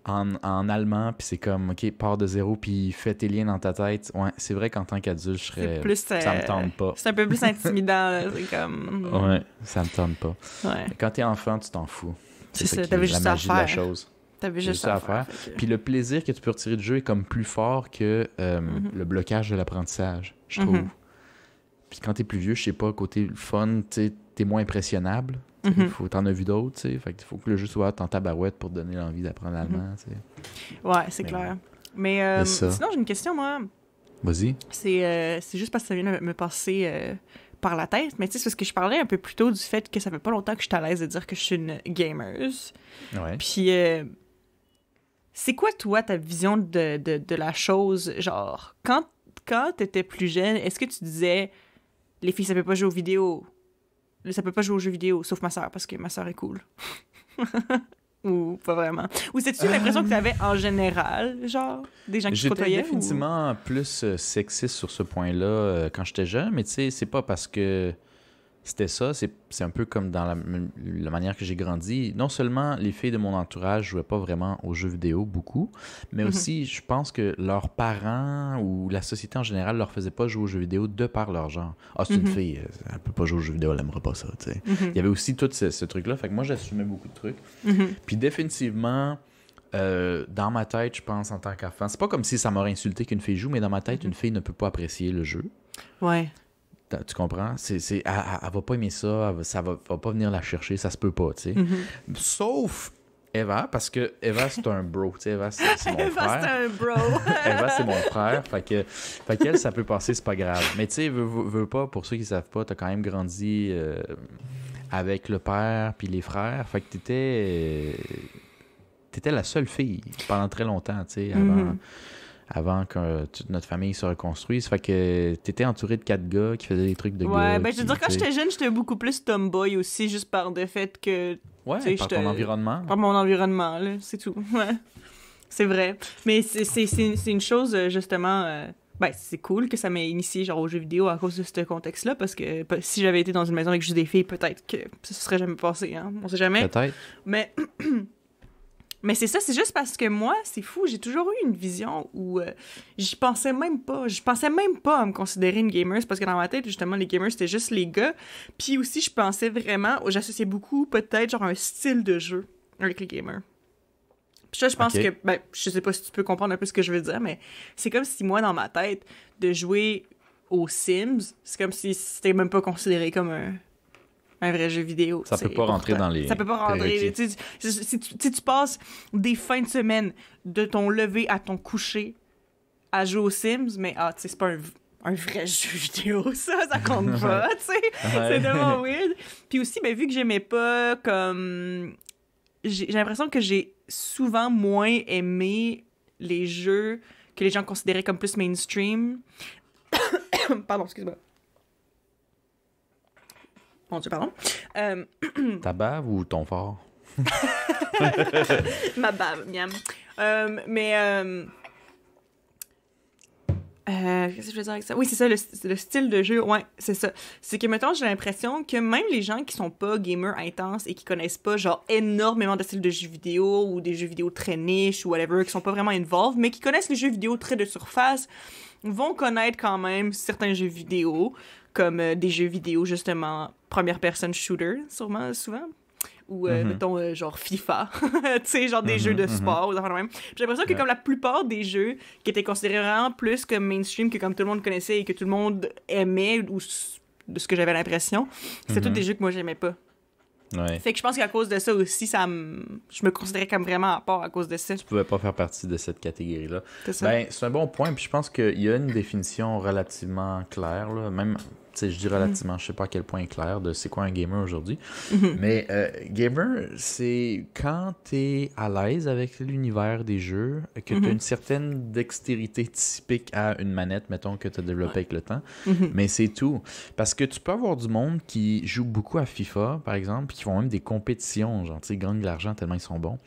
en allemand, puis c'est comme, OK, pars de zéro, puis fais tes liens dans ta tête. Ouais, c'est vrai qu'en tant qu'adulte, ça me tente pas. C'est un peu plus intimidant, là, c'est comme... Ouais, ça me tente pas. Ouais. Quand t'es enfant, tu t'en fous. C'est ça, t'avais juste la magie à faire. De la chose. T'avais juste à faire. Puis le plaisir que tu peux retirer du jeu est comme plus fort que le blocage de l'apprentissage, je trouve. Puis quand t'es plus vieux, je sais pas, côté fun, t'es moins impressionnable. T'en as vu d'autres, tu sais. Fait qu'il faut que le jeu soit en tabarouette pour te donner l'envie d'apprendre l'allemand, tu sais. Ouais, c'est clair. Mais sinon, j'ai une question, moi. Vas-y. C'est juste parce que ça vient de me passer par la tête. Mais tu sais, c'est parce que je parlais un peu plus tôt du fait que ça fait pas longtemps que je suis à l'aise de dire que je suis une gamer. Ouais. Puis, c'est quoi, toi, ta vision de la chose? Genre, quand t'étais plus jeune, est-ce que tu disais les filles, ça peut pas jouer aux vidéos? Ça peut pas jouer aux jeux vidéo, sauf ma sœur, parce que ma sœur est cool. Ou pas vraiment. Ou c'est-tu l'impression que t'avais en général, genre, des gens qui te côtoyaient? J'étais définitivement plus sexiste sur ce point-là quand j'étais jeune, mais tu sais, c'est pas parce que c'était ça, c'est un peu comme dans la manière que j'ai grandi. Non seulement les filles de mon entourage jouaient pas vraiment aux jeux vidéo, beaucoup, mais aussi, je pense que leurs parents ou la société en général leur faisait pas jouer aux jeux vidéo de par leur genre. Ah, c'est une fille, elle peut pas jouer aux jeux vidéo, elle aimera pas ça, tu sais. Il y avait aussi tout ce truc-là, fait que moi, j'assumais beaucoup de trucs. Puis définitivement... dans ma tête, je pense, en tant qu'enfant, c'est pas comme si ça m'aurait insulté qu'une fille joue, mais dans ma tête, une fille ne peut pas apprécier le jeu. Ouais. Tu comprends? Elle va pas aimer ça, ça va pas venir la chercher, ça se peut pas, tu sais. Sauf Eva, parce que Eva, c'est un bro, tu sais, Eva, c'est mon Eva, frère. c'est un bro. Eva, c'est mon frère, fait qu'elle, ça peut passer, c'est pas grave. Mais tu sais, veux pas, pour ceux qui savent pas, t'as quand même grandi avec le père puis les frères. Fait que t'étais la seule fille pendant très longtemps, tu sais, avant que notre famille se reconstruise. Fait que t'étais entouré de 4 gars qui faisaient des trucs de gars. Ouais, ben je veux dire, quand j'étais jeune, j'étais beaucoup plus tomboy aussi, juste par le fait que... Ouais, par ton environnement. Par mon environnement, là, c'est tout. Ouais, c'est vrai. Mais c'est une chose, justement... Ben, c'est cool que ça m'ait initié genre aux jeux vidéo à cause de ce contexte-là, parce que si j'avais été dans une maison avec juste des filles, peut-être que ça se serait jamais passé, hein. On sait jamais. Peut-être. Mais c'est ça, c'est juste parce que moi, c'est fou, j'ai toujours eu une vision où j'y pensais même pas. Je pensais même pas à me considérer une gamer, parce que dans ma tête, justement, les gamers, c'était juste les gars. Puis aussi, je pensais vraiment, j'associais beaucoup peut-être genre un style de jeu avec les gamers. Puis ça, je pense que, ben, je sais pas si tu peux comprendre un peu ce que je veux dire, mais c'est comme si moi, dans ma tête, de jouer aux Sims, c'est comme si c'était même pas considéré comme un vrai jeu vidéo. Ça peut pas rentrer dans les... Ça peut pas rentrer. Si tu passes des fins de semaine de ton lever à ton coucher à jouer aux Sims, mais tu sais, c'est pas un vrai jeu vidéo, ça compte pas, tu sais. Ouais. C'est tellement weird. Puis aussi, ben, vu que j'aimais pas comme... J'ai l'impression que j'ai souvent moins aimé les jeux que les gens considéraient comme plus mainstream. Pardon, excuse-moi. Mon Dieu, pardon. Ta bave ou ton fort? Ma bave, miam. Qu'est-ce que je veux dire avec ça? Oui, c'est ça, le style de jeu, ouais, c'est ça. C'est que, mettons, j'ai l'impression que même les gens qui sont pas gamers intenses et qui connaissent pas, genre, énormément de styles de jeux vidéo ou des jeux vidéo très niche ou whatever, qui sont pas vraiment involved, mais qui connaissent les jeux vidéo très de surface, vont connaître quand même certains jeux vidéo, comme des jeux vidéo, justement, première personne shooter, sûrement, souvent. Ou, mettons, genre FIFA. Tu sais, genre des jeux de sport ou des affaires de même. J'ai l'impression que comme la plupart des jeux qui étaient considérés vraiment plus comme mainstream, que comme tout le monde connaissait et que tout le monde aimait, ou de ce que j'avais l'impression, c'était tous des jeux que moi j'aimais pas. Ouais. Fait que je pense qu'à cause de ça aussi, je me considérais comme vraiment à part à cause de ça. Tu pouvais pas faire partie de cette catégorie-là. C'est ça. Ben, c'est un bon point, puis je pense qu'il y a une définition relativement claire, là, même, tu sais, je dis relativement, je sais pas à quel point clair de c'est quoi un gamer aujourd'hui, mais gamer, c'est quand t'es à l'aise avec l'univers des jeux, que t'as une certaine dextérité typique à une manette, mettons, que t'as développée avec le temps, mais c'est tout. Parce que tu peux avoir du monde qui joue beaucoup à FIFA, par exemple, qui font même des compétitions, genre, tu sais, ils gagnent de l'argent tellement ils sont bons,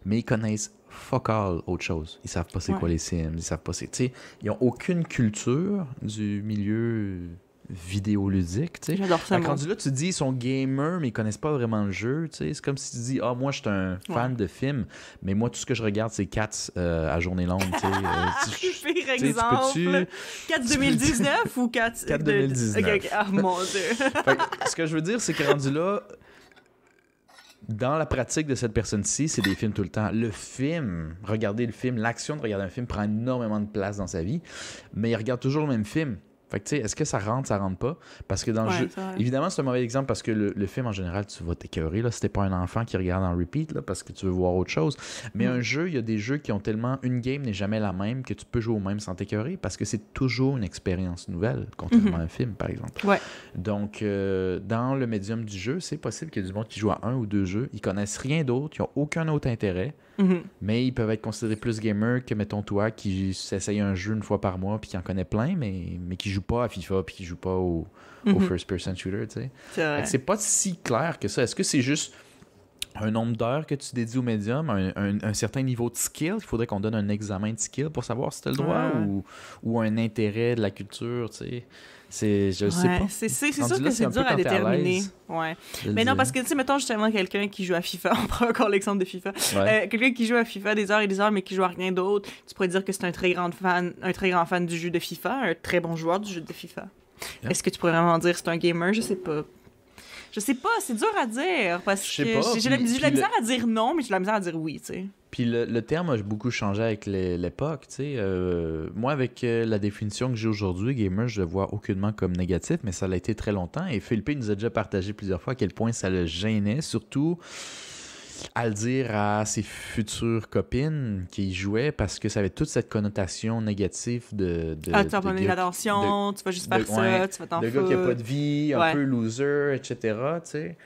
mais ils connaissent fuck all autre chose. Ils savent pas c'est quoi les Sims, ils savent pas c'est... Tu sais, ils ont aucune culture du milieu vidéoludique, tu sais. J'adore ça, moi. Quand là, tu dis, ils sont gamers, mais ils connaissent pas vraiment le jeu, tu sais. C'est comme si tu dis, moi, je suis un fan de films, mais moi, tout ce que je regarde, c'est Cats à journée longue, tu sais. Pire exemple. Cats 2019 ou Cats... 2019. Ok. Ah, mon Dieu. Ce que je veux dire, c'est que rendu là, dans la pratique de cette personne-ci, c'est des films tout le temps. Le film, regarder le film, l'action de regarder un film prend énormément de place dans sa vie, mais il regarde toujours le même film. Fait que, tu sais, est-ce que ça rentre pas? Parce que dans le jeu... Évidemment, c'est un mauvais exemple parce que le film, en général, tu vas t'écœurer, là, si t'es pas un enfant qui regarde en repeat, là, parce que tu veux voir autre chose. Mais un jeu, il y a des jeux qui ont tellement... Une game n'est jamais la même que tu peux jouer au même sans t'écœurer parce que c'est toujours une expérience nouvelle, contrairement à un film, par exemple. Ouais. Donc, dans le médium du jeu, c'est possible qu'il y ait du monde qui joue à un ou deux jeux. Ils connaissent rien d'autre, ils ont aucun autre intérêt. Mais ils peuvent être considérés plus gamers que, mettons, toi, qui s'essaye un jeu une fois par mois puis qui en connaît plein, mais qui joue pas à FIFA puis qui joue pas au first-person shooter, tu sais. C'est pas si clair que ça. Est-ce que c'est juste un nombre d'heures que tu dédies au médium, un certain niveau de skill? Il faudrait qu'on donne un examen de skill pour savoir si tu as le droit ou un intérêt de la culture, tu sais. Je sais pas. C'est sûr que c'est dur à déterminer. Ouais. Mais non, parce que, tu sais, mettons justement quelqu'un qui joue à FIFA, on prend encore l'exemple de FIFA. Quelqu'un qui joue à FIFA des heures et des heures, mais qui joue à rien d'autre, tu pourrais dire que c'est un très grand fan du jeu de FIFA, un très bon joueur du jeu de FIFA. Yeah. Est-ce que tu pourrais vraiment dire que c'est un gamer? Je sais pas. C'est dur à dire, parce que j'ai la misère à dire non, mais j'ai la misère à dire oui, tu sais. Puis le terme a beaucoup changé avec l'époque, tu sais. Moi, avec la définition que j'ai aujourd'hui, gamer, je le vois aucunement comme négatif, mais ça l'a été très longtemps. Et Philippe nous a déjà partagé plusieurs fois à quel point ça le gênait, surtout à le dire à ses futures copines qui y jouaient, parce que ça avait toute cette connotation négative de tu vas donner l'attention, tu vas juste faire ça, tu vas t'en foutre. Le gars qui a pas de vie, un peu loser, etc., tu sais.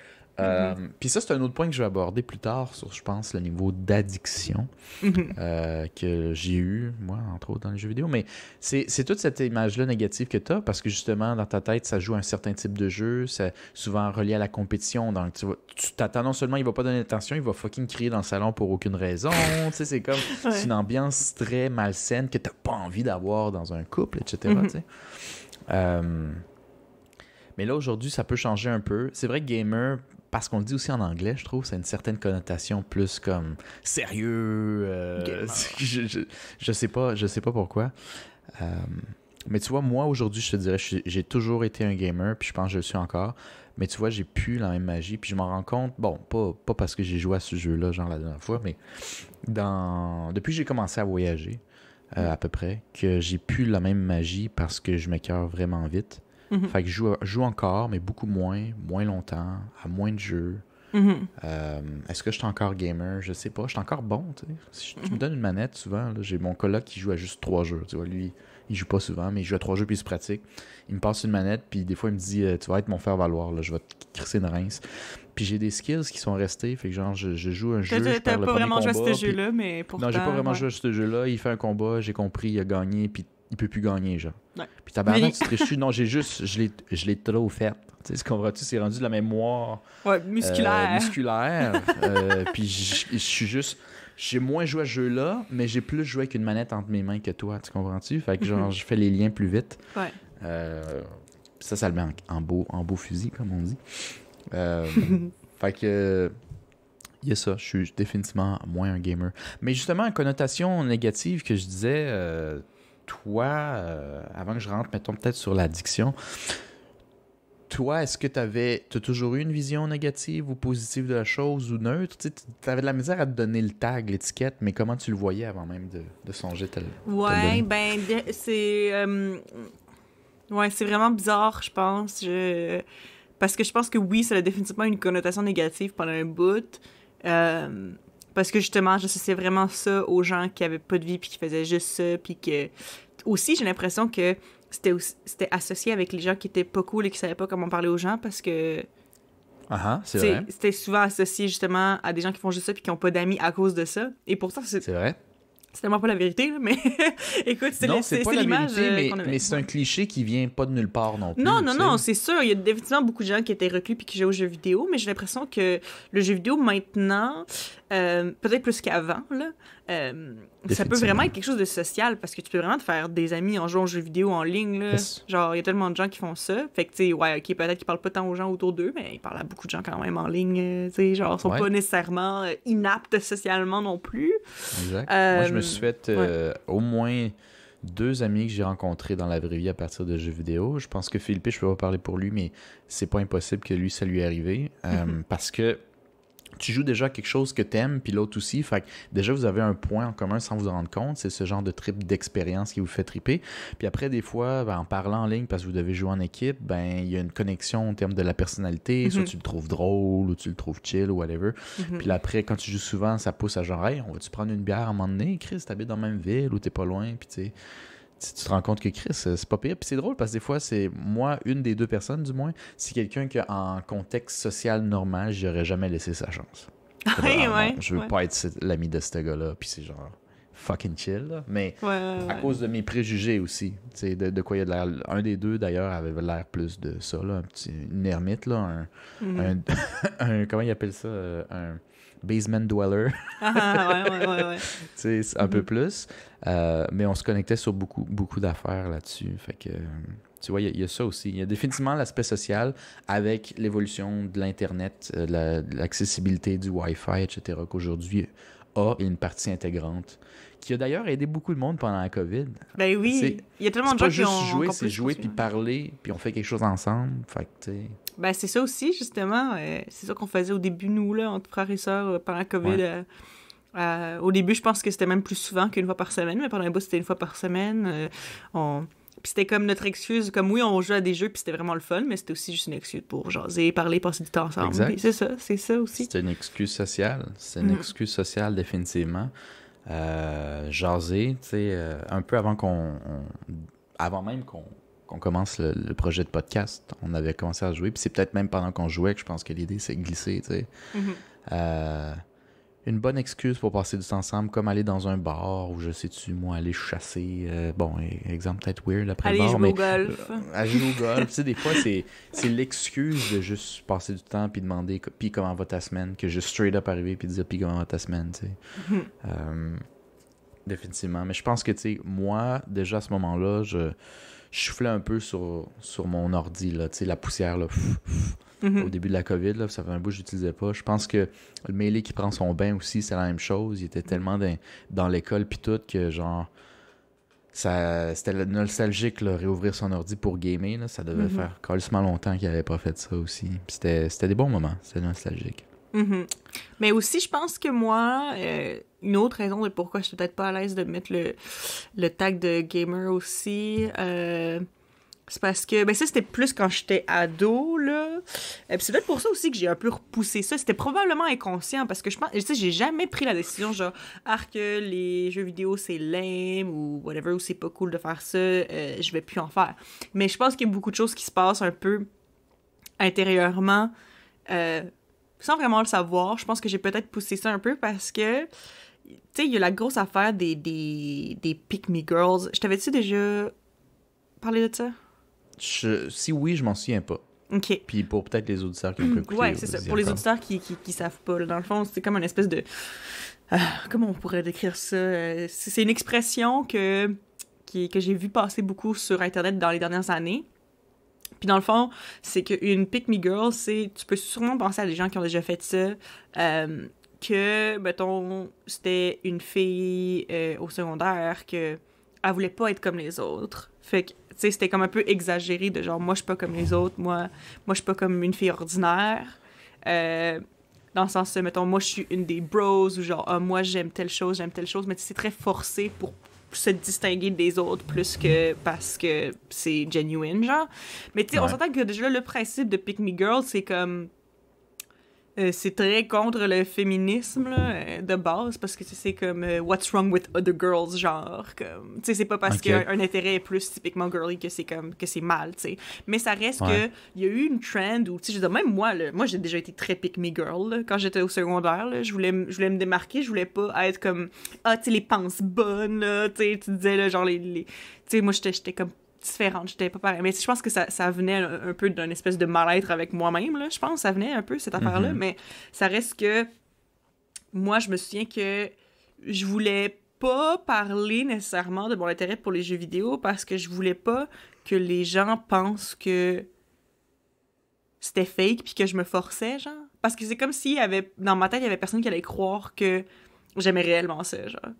Puis ça, c'est un autre point que je vais aborder plus tard sur, je pense, le niveau d'addiction que j'ai eu, moi, entre autres, dans les jeux vidéo. Mais c'est toute cette image-là négative que tu as parce que, justement, dans ta tête, ça joue à un certain type de jeu, c'est souvent relié à la compétition. Donc, tu t'attends non seulement, il va pas donner attention, il va fucking crier dans le salon pour aucune raison. Tu sais, c'est comme c'est une ambiance très malsaine que t'as pas envie d'avoir dans un couple, etc. Tu sais. Mais là, aujourd'hui, ça peut changer un peu. C'est vrai que gamer, parce qu'on le dit aussi en anglais, je trouve, ça a une certaine connotation plus comme sérieux. Je sais pas pourquoi. Mais tu vois, moi, aujourd'hui, je te dirais, j'ai toujours été un gamer, puis je pense que je le suis encore. Mais tu vois, j'ai plus la même magie, puis je m'en rends compte, bon, pas parce que j'ai joué à ce jeu-là, genre la dernière fois, mais depuis que j'ai commencé à voyager, à peu près, que j'ai plus la même magie parce que je m'écœure vraiment vite. Fait que je joue encore, mais beaucoup moins longtemps, à moins de jeux. Est-ce que je suis encore gamer? Je sais pas. Je suis encore bon, tu sais. Si tu me donnes une manette, souvent, là, j'ai mon coloc qui joue à juste 3 jeux. Tu vois, lui, il joue pas souvent, mais il joue à 3 jeux puis il se pratique. Il me passe une manette, puis des fois, il me dit tu vas être mon faire-valoir, là, je vais te crisser une rince. Puis j'ai des skills qui sont restés, fait que genre, je joue un jeu, je perds le premier combat. T'as pas vraiment joué à ce puis... jeu-là, mais pourtant... Non, j'ai pas vraiment joué à ce jeu-là. Il fait un combat, j'ai compris, il a gagné, puis il peut plus gagner, genre. Ouais. Puis tabarnak, tu triches. Non, je l'ai trop fait. Tu sais, comprends-tu? C'est rendu de la mémoire musculaire. Puis je suis juste... J'ai moins joué à ce jeu-là, mais j'ai plus joué avec une manette entre mes mains que toi, tu comprends-tu? Fait que genre, je fais les liens plus vite. Ouais. Ça le met en beau fusil, comme on dit. Fait que... Il y a ça, je suis définitivement moins un gamer. Mais justement, une connotation négative que je disais... toi, avant que je rentre, mettons peut-être sur l'addiction, toi, est-ce que t'as toujours eu une vision négative ou positive de la chose ou neutre? Tu avais de la misère à te donner le tag, l'étiquette, mais comment tu le voyais avant même de songer tel? Ouais, ben, c'est... Ouais, c'est vraiment bizarre, je pense. Parce que je pense que oui, ça a définitivement une connotation négative pendant un bout. Parce que justement, j'associais vraiment ça aux gens qui avaient pas de vie puis qui faisaient juste ça. Puis que... Aussi, j'ai l'impression que c'était associé avec les gens qui étaient pas cool et qui savaient pas comment parler aux gens parce que... c'est vrai. C'était souvent associé justement à des gens qui font juste ça puis qui ont pas d'amis à cause de ça. Et pourtant, c'est vrai. C'est tellement pas la vérité, là, mais écoute, c'est l'image qu'on avait. Mais c'est un cliché qui vient pas de nulle part non plus. Non, c'est sûr. Il y a définitivement beaucoup de gens qui étaient reclus puis qui jouaient aux jeux vidéo, mais j'ai l'impression que le jeu vidéo, maintenant, peut-être plus qu'avant, là, ça peut vraiment être quelque chose de social parce que tu peux vraiment te faire des amis en jouant aux jeux vidéo en ligne. Là. Yes. Genre, il y a tellement de gens qui font ça. Fait que, tu sais, ouais, OK, peut-être qu'ils parlent pas tant aux gens autour d'eux, mais ils parlent à beaucoup de gens quand même en ligne. Tu sais, genre, ils sont pas nécessairement inaptes socialement non plus. Exact. Moi, je me suis fait au moins 2 amis que j'ai rencontrés dans la vraie vie à partir de jeux vidéo. Je pense que Philippe, je peux pas parler pour lui, mais c'est pas impossible que lui, ça lui est arrivé. Parce que tu joues déjà quelque chose que t'aimes, puis l'autre aussi. Fait que déjà, vous avez un point en commun sans vous en rendre compte. C'est ce genre de trip d'expérience qui vous fait triper. Puis après, des fois, en parlant en ligne, parce que vous devez jouer en équipe, il y a une connexion en termes de la personnalité. Soit tu le trouves drôle, ou tu le trouves chill, ou whatever. Puis après, quand tu joues souvent, ça pousse à genre, hey, on va-tu prendre une bière à un moment donné? Chris, t'habites dans la même ville, ou t'es pas loin, puis tu sais... Tu te rends compte que Chris, c'est pas pire. Puis c'est drôle parce que des fois, c'est moi, une des 2 personnes du moins, c'est quelqu'un qui, en contexte social normal, j'aurais jamais laissé sa chance. Je veux pas être l'ami de ce gars-là. Puis c'est genre fucking chill. Là. Mais à cause de mes préjugés aussi. Tu sais, de quoi il y a de l'air. Un des 2 d'ailleurs avait l'air plus de ça. Là, une ermite. Là, comment il appelle ça? Un basement dweller. Ouais. Tu sais, un peu plus. Mais on se connectait sur beaucoup d'affaires là-dessus. Fait que, tu vois, il y a ça aussi. Il y a définitivement l'aspect social avec l'évolution de l'Internet, l'accessibilité du Wi-Fi, etc., qu'aujourd'hui a une partie intégrante. Qui a d'ailleurs aidé beaucoup de monde pendant la COVID. Ben oui, il y a tellement de gens qui ont... jouer, c'est jouer puis parler, puis on fait quelque chose ensemble. Fait que, tu sais... Ben c'est ça aussi, justement. C'est ça qu'on faisait au début, nous, là, entre frères et sœurs, pendant la COVID. Au début, je pense que c'était même plus souvent qu'une fois par semaine, mais pendant un bout, c'était une fois par semaine. Puis c'était comme notre excuse, comme oui, on jouait à des jeux, puis c'était vraiment le fun, mais c'était aussi juste une excuse pour jaser, parler, passer du temps ensemble. Exact. C'est ça aussi. C'était une excuse sociale. C'est une excuse sociale, définitivement. Jaser, tu sais, un peu avant même qu'on qu'on commence le projet de podcast, on avait commencé à jouer. Puis c'est peut-être même pendant qu'on jouait que je pense que l'idée s'est glissée, tu sais. Une bonne excuse pour passer du temps ensemble, comme aller dans un bar ou je sais-tu, moi, aller chasser. Bon, exemple peut-être weird après le bar. Aller jouer au golf. Aller jouer au golf. Tu sais, des fois, c'est l'excuse de juste passer du temps puis demander puis comment va ta semaine, que juste straight up arriver puis dire puis comment va ta semaine, tu sais. Définitivement. Mais je pense que, tu sais, moi, déjà à ce moment-là, je soufflais un peu sur mon ordi, là, tu sais, la poussière, là. Au début de la COVID, là, ça fait un bout que je l'utilisais pas. Je pense que le Melee qui prend son bain aussi, c'est la même chose. Il était tellement dans l'école puis tout que genre c'était nostalgique là, réouvrir son ordi pour gamer. Là, ça devait faire carrément longtemps qu'il avait pas fait ça aussi. Puis c'était des bons moments, c'était nostalgique. Mais aussi, je pense que moi, une autre raison de pourquoi je suis peut-être pas à l'aise de mettre le tag de gamer aussi, c'est parce que, ben ça, c'était plus quand j'étais ado, là. Puis c'est peut-être pour ça aussi que j'ai un peu repoussé ça. C'était probablement inconscient, parce que je pense, tu sais, j'ai jamais pris la décision, genre, que les jeux vidéo, c'est lame, ou whatever, ou c'est pas cool de faire ça, je vais plus en faire. Mais je pense qu'il y a beaucoup de choses qui se passent un peu intérieurement, sans vraiment le savoir. Je pense que j'ai peut-être poussé ça un peu parce que, tu sais, il y a la grosse affaire des Pick Me Girls. Je t'avais-tu déjà parlé de ça? Si oui, je m'en souviens pas. OK. Puis pour peut-être les auditeurs qui ont pu écouter. Ouais, c'est ça. Pour les auditeurs qui savent pas, là, dans le fond, c'est comme une espèce de... comment on pourrait décrire ça? C'est une expression que j'ai vu passer beaucoup sur Internet dans les dernières années. Puis dans le fond, c'est qu'une pick me girl, c'est... Tu peux sûrement penser à des gens qui ont déjà fait ça, que, mettons, c'était une fille au secondaire que elle voulait pas être comme les autres. Fait que, tu sais, c'était comme un peu exagéré de genre, moi, je suis pas comme les autres, moi, je suis pas comme une fille ordinaire. Dans le sens, mettons, moi, je suis une des bros, ou genre, moi, j'aime telle chose, mais tu sais, c'est très forcé pour se distinguer des autres plus que parce que c'est genuine, genre. Mais tu sais, on s'entend que déjà, là, le principe de Pick Me Girl, c'est comme... c'est très contre le féminisme là, de base, parce que c'est comme what's wrong with other girls, genre comme, tu sais, c'est pas parce qu'un intérêt est plus typiquement girly que c'est comme que c'est mal, tu sais. Mais ça reste que il y a eu une trend où, tu sais, je veux dire, même moi là, moi j'ai déjà été très pick me girl là, quand j'étais au secondaire là, je voulais me démarquer, je voulais pas être comme tu sais, les penses bonnes là, tu sais, tu disais là, genre les tu sais, moi j'étais comme différente, j'étais pas pareil. Mais je pense que ça venait un peu d'un espèce de mal-être avec moi-même, là, je pense, ça venait un peu, cette affaire-là, mais ça reste que moi, je me souviens que je voulais pas parler nécessairement de mon intérêt pour les jeux vidéo parce que je voulais pas que les gens pensent que c'était fake puis que je me forçais, genre. Parce que c'est comme si dans ma tête, il y avait personne qui allait croire que j'aimais réellement ça, genre.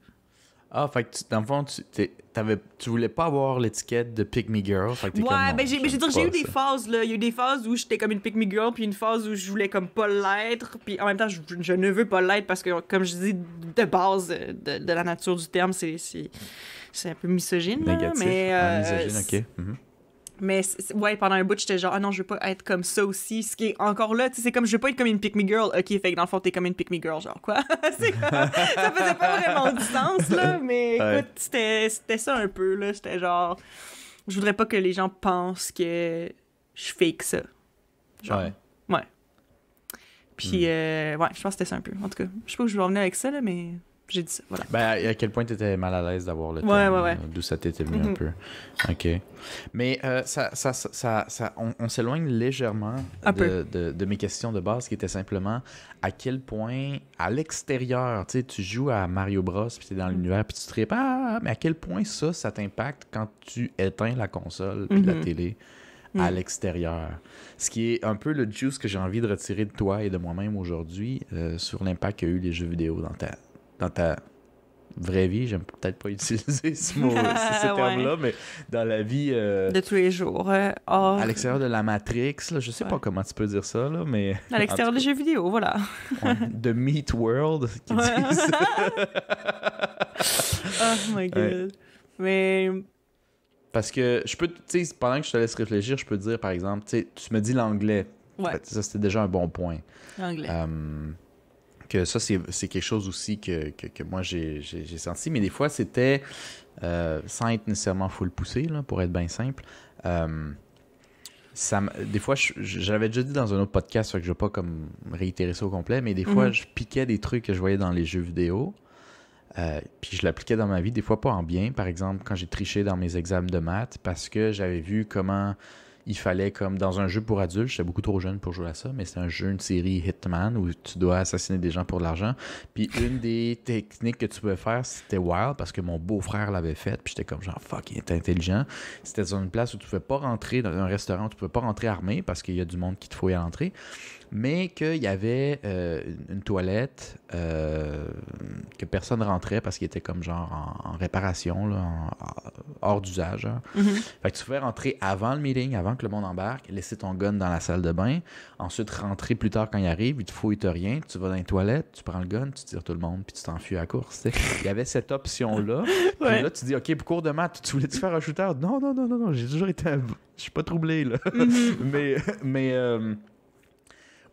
Ah, fait que dans le fond, tu voulais pas avoir l'étiquette de Pick Me Girl. Fait que t'es comme, non, ben j'ai eu des phases, là. Il y a eu des phases où j'étais comme une Pick Me Girl, puis une phase où je voulais comme pas l'être, puis en même temps, je ne veux pas l'être parce que, comme je dis, de base, de la nature du terme, c'est un peu misogyne, là. Négatif. Mais, misogyne, ok. Mais ouais, pendant un bout, j'étais genre, ah non, je veux pas être comme ça aussi. Ce qui est encore là, tu sais, c'est comme, je veux pas être comme une pick me girl. Ok, fait que dans le fond, t'es comme une pick me girl, genre quoi? C'est comme, ça faisait pas vraiment du sens, là, mais écoute, c'était ça un peu, là. J'étais genre, je voudrais pas que les gens pensent que je fake ça. Genre, ouais. Puis, ouais, je pense que c'était ça un peu. En tout cas, je sais pas où je vais en venir avec ça, là, mais j'ai dit ça, voilà. Ben, à quel point t'étais mal à l'aise d'avoir le thème, d'où ça t'était venu un peu. OK. Mais on s'éloigne légèrement de mes questions de base qui étaient simplement à quel point, à l'extérieur, tu sais, tu joues à Mario Bros puis t'es dans l'univers puis tu te tripes, mais à quel point ça t'impacte quand tu éteins la console puis la télé à l'extérieur. Ce qui est un peu le juice que j'ai envie de retirer de toi et de moi-même aujourd'hui sur l'impact qu'a eu les jeux vidéo dans ta vraie vie, j'aime peut-être pas utiliser ce terme-là, mais dans la vie... de tous les jours. À l'extérieur de la Matrix, là, je sais pas comment tu peux dire ça, là, mais... À l'extérieur des jeux vidéo, voilà. The Meat World, qui disent. Oh my God. Mais... Parce que je peux, tu sais, pendant que je te laisse réfléchir, je peux te dire, par exemple, tu sais, tu me dis l'anglais. Ouais. Ça, c'était déjà un bon point. L'anglais. Que ça, c'est quelque chose aussi que moi, j'ai senti. Mais des fois, c'était, sans être nécessairement full poussé, là, pour être bien simple, Des fois, j'avais déjà dit dans un autre podcast, fait que je vais pas comme réitérer ça au complet, mais des fois, je piquais des trucs que je voyais dans les jeux vidéo, puis je l'appliquais dans ma vie, des fois pas en bien. Par exemple, quand j'ai triché dans mes examens de maths, parce que j'avais vu comment il fallait, comme dans un jeu pour adultes, j'étais beaucoup trop jeune pour jouer à ça, mais c'est un jeu, une série Hitman, où tu dois assassiner des gens pour de l'argent. Puis une des techniques que tu pouvais faire, c'était wild, parce que mon beau-frère l'avait fait, puis j'étais comme genre, fuck, il est intelligent. C'était dans une place où tu pouvais pas rentrer, dans un restaurant où tu pouvais pas rentrer armé, parce qu'il y a du monde qui te fouille à l'entrée, mais qu'il y avait une toilette que personne rentrait parce qu'il était comme genre en réparation, là, hors d'usage. Hein. Fait que tu pouvais rentrer avant le meeting, avant que le monde embarque, laisser ton gun dans la salle de bain, ensuite rentrer plus tard quand il arrive, il te fouille, t'as rien, tu vas dans les toilettes, tu prends le gun, tu tires tout le monde, puis tu t'enfuis à la course. T'sais. Il y avait cette option-là. Puis là, tu dis, OK, pour cours de maths, tu voulais-tu faire un shooter? Non, j'ai toujours été je suis pas troublé, là. mais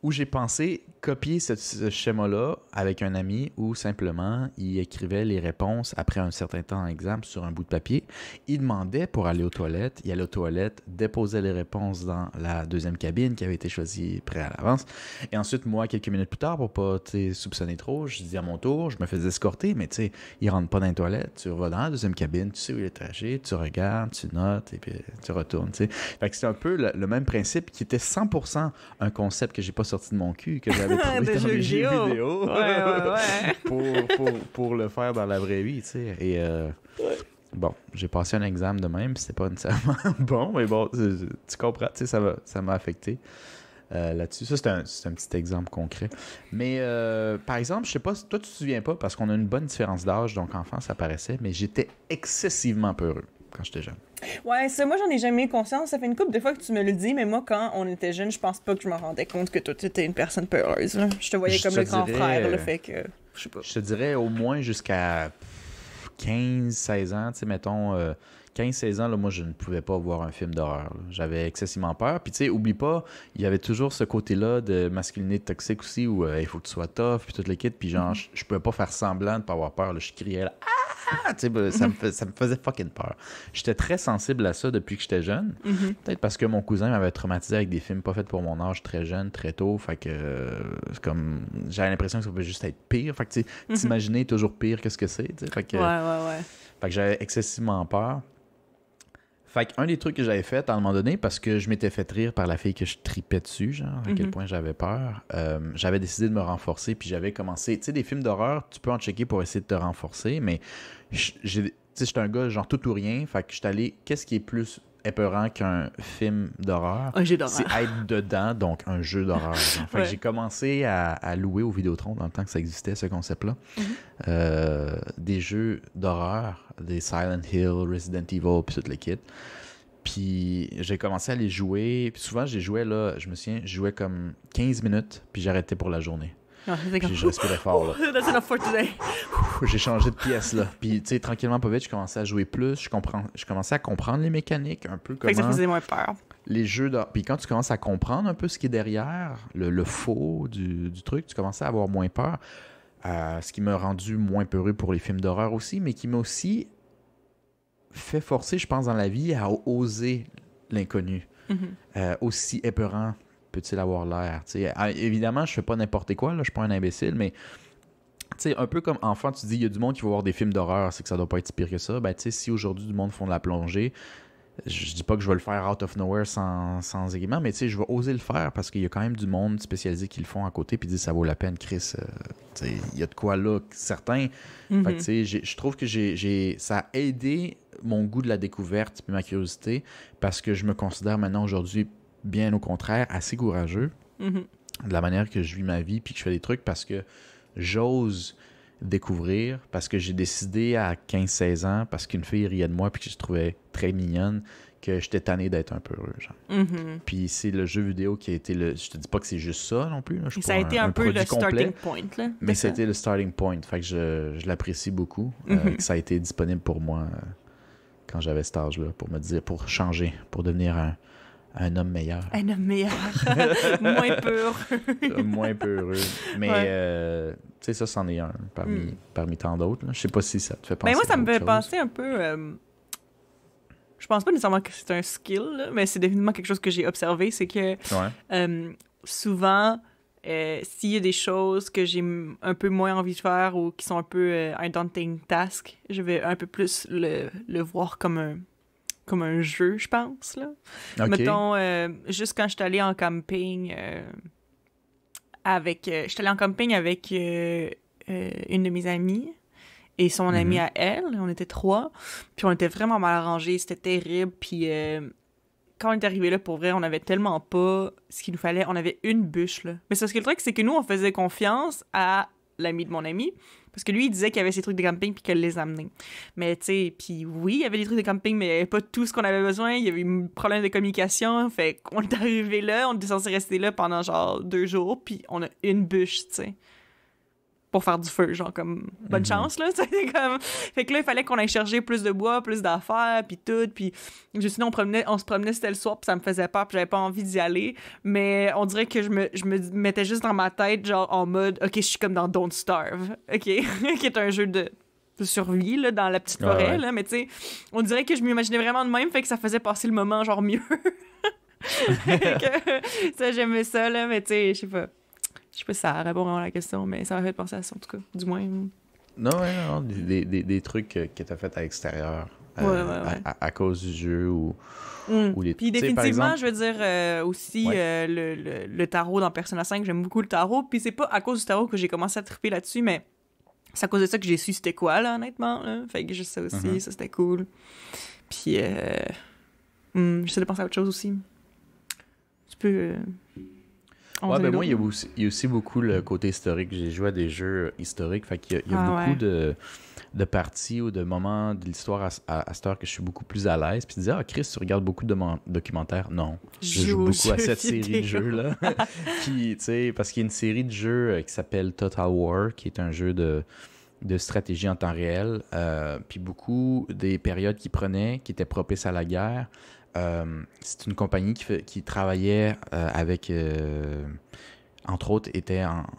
où j'ai pensé copier ce schéma-là avec un ami où simplement il écrivait les réponses après un certain temps en examen sur un bout de papier. Il demandait pour aller aux toilettes. Il allait aux toilettes, déposait les réponses dans la deuxième cabine qui avait été choisie près à l'avance. Et ensuite, moi, quelques minutes plus tard, pour pas soupçonner trop, je dis à mon tour, je me faisais escorter, mais tu sais, il rentre pas dans les toilettes. Tu vas dans la deuxième cabine, tu sais où il est trajet, tu regardes, tu notes et puis tu retournes. T'sais. Fait que c'est un peu le même principe qui était 100% un concept que j'ai pas sorti de mon cul, que j'avais trouvé dans les jeux vidéo pour le faire dans la vraie vie, tu sais. Et bon, j'ai passé un examen de même, c'était pas nécessairement bon, mais bon, tu comprends, tu sais, ça m'a affecté là-dessus. Ça, c'est un petit exemple concret. Mais par exemple, je sais pas, toi tu te souviens pas, parce qu'on a une bonne différence d'âge, donc enfant, ça paraissait, mais j'étais excessivement peureux quand j'étais jeune. Ouais, ça, moi, j'en ai jamais eu conscience. Ça fait une couple de fois que tu me le dis, mais moi, quand on était jeune, je pense pas que je me rendais compte que toi, tu étais une personne peureuse. Là. Je te voyais comme le grand frère, le fait que... Je sais pas. Je te dirais au moins jusqu'à 15-16 ans, tu sais, mettons... 15-16 ans, là, moi, je ne pouvais pas voir un film d'horreur. Là. J'avais excessivement peur. Puis, tu sais, oublie pas, il y avait toujours ce côté-là de masculinité toxique aussi, où il faut que tu sois tough, puis toute l'équipe. Puis, genre, je pouvais pas faire semblant de pas avoir peur. Là. Je criais là, ah! Tu sais, ça me faisait fucking peur. J'étais très sensible à ça depuis que j'étais jeune. Peut-être parce que mon cousin m'avait traumatisé avec des films pas faits pour mon âge, très jeune, très tôt. Fait que, c'est comme, j'avais l'impression que ça pouvait juste être pire. Fait que, tu sais, t'imaginer toujours pire que ce que c'est. Tu sais. Fait que, ouais. Fait que j'avais excessivement peur. Fait qu'un des trucs que j'avais fait à un moment donné, parce que je m'étais fait rire par la fille que je tripais dessus, genre, à quel point j'avais peur, j'avais décidé de me renforcer, puis j'avais commencé... Tu sais, des films d'horreur, tu peux en checker pour essayer de te renforcer, mais j'étais un gars genre tout ou rien, fait que j'étais allé... Qu'est-ce qui est plus épeurant qu'un film d'horreur? Un jeu d'horreur. C'est être dedans, donc un jeu d'horreur. Fait que j'ai commencé à louer au Vidéotron dans le temps que ça existait, ce concept-là. Des jeux d'horreur, des Silent Hill, Resident Evil, puis toute l'équipe. Puis j'ai commencé à les jouer. Puis souvent, j'ai joué, là, je me souviens, je jouais comme 15 minutes, puis j'arrêtais pour la journée. Puis je respirais fort, là. That's enough for today. J'ai changé de pièce, là. Puis, tu sais, tranquillement, pas vite, je commençais à jouer plus. Je commençais à comprendre les mécaniques, un peu comment... Fait que ça faisait moins peur. Les jeux Puis quand tu commences à comprendre un peu ce qui est derrière, le faux du truc, tu commençais à avoir moins peur. Ce qui m'a rendu moins peureux pour les films d'horreur aussi, mais qui m'a aussi fait forcer, je pense, dans la vie à oser l'inconnu. Aussi épeurant peut-il avoir l'air. Évidemment, je fais pas n'importe quoi, là, je suis pas un imbécile, mais un peu comme enfant, tu dis, il y a du monde qui va voir des films d'horreur, c'est que ça doit pas être si pire que ça. Ben, si aujourd'hui, du monde font de la plongée, je dis pas que je vais le faire out of nowhere sans égaiement, mais je vais oser le faire parce qu'il y a quand même du monde spécialisé qui le font à côté puis disent ça vaut la peine, Chris. Il y a de quoi là, certains. Fait que je trouve que ça a aidé mon goût de la découverte et ma curiosité parce que je me considère maintenant aujourd'hui, bien au contraire, assez courageux de la manière que je vis ma vie puis que je fais des trucs parce que j'ose découvrir, parce que j'ai décidé à 15-16 ans, parce qu'une fille riait de moi puis que je trouvais très mignonne, que j'étais tanné d'être un peu heureux. Genre. Puis c'est le jeu vidéo qui a été le... Je te dis pas que c'est juste ça non plus. Là. Ça a été un peu le starting point. Là, mais ça a été le starting point. Fait que je l'apprécie beaucoup. Que ça a été disponible pour moi quand j'avais cet âge-là, pour me dire, pour changer, pour devenir un homme meilleur. Un homme meilleur. Moins peureux. Moins peureux. Mais, tu sais, ça, c'en est un parmi tant d'autres. Là. Je sais pas si ça te fait penser moi, ça me fait chose. penser un peu... je pense pas nécessairement que c'est un skill, là, mais c'est définitivement quelque chose que j'ai observé, c'est que souvent, s'il y a des choses que j'ai un peu moins envie de faire ou qui sont un peu un daunting task, je vais un peu plus le voir comme un jeu, je pense, là. Okay. Mettons, juste quand je suis allée en camping j'étais allée en camping avec une de mes amies et son amie à elle. On était 3. Puis on était vraiment mal arrangés. C'était terrible. Puis quand on est arrivé là, pour vrai, on avait tellement pas ce qu'il nous fallait. On avait une bûche, là. Mais ce que le truc, c'est que nous, on faisait confiance à l'ami de mon ami. Parce que lui, il disait qu'il y avait ses trucs de camping puis qu'elle les amenait. Mais tu sais, puis oui, il y avait des trucs de camping, mais il n'y avait pas tout ce qu'on avait besoin. Il y avait un problème de communication. Fait qu'on est arrivé là, on était censé rester là pendant genre 2 jours, puis on a une bûche, tu sais, pour faire du feu, genre comme bonne chance, là, tu sais, comme... Fait que là, il fallait qu'on aille chercher plus de bois, plus d'affaires, puis tout, puis sinon, on se promenait, c'était le soir, puis ça me faisait peur, puis j'avais pas envie d'y aller, mais on dirait que je me mettais juste dans ma tête, genre, en mode, OK, je suis comme dans Don't Starve, OK, qui est un jeu de survie, là, dans la petite forêt, là, mais tu sais, on dirait que je m'imaginais vraiment de même, fait que ça faisait passer le moment, genre, mieux. Fait que, ça, j'aimais ça, là, mais tu sais, je sais pas. Je sais pas si ça répond vraiment à la question, mais ça m'a fait penser à ça, en tout cas, du moins. Non, des trucs que t'as fait à l'extérieur à cause du jeu ou les... Puis définitivement, exemple... je veux dire, aussi, le tarot dans Persona 5, j'aime beaucoup le tarot, puis c'est pas à cause du tarot que j'ai commencé à triper là-dessus, mais c'est à cause de ça que j'ai su c'était quoi, là, honnêtement, là. Fait que juste ça aussi, ça c'était cool. Puis, j'essaie de penser à autre chose aussi. Tu peux... Ouais, ben moi, il y a aussi beaucoup le côté historique. J'ai joué à des jeux historiques, fait qu'il y a beaucoup de parties ou de moments de l'histoire à cette heure que je suis beaucoup plus à l'aise. Puis tu dis, Chris, tu regardes beaucoup de documentaires. Non, je joue beaucoup à cette série de jeux-là. Puis, tu sais, parce qu'il y a une série de jeux qui s'appelle Total War, qui est un jeu de stratégie en temps réel. Puis beaucoup des périodes qu'ils prenaient, qui étaient propices à la guerre. C'est une compagnie qui travaillait avec, entre autres,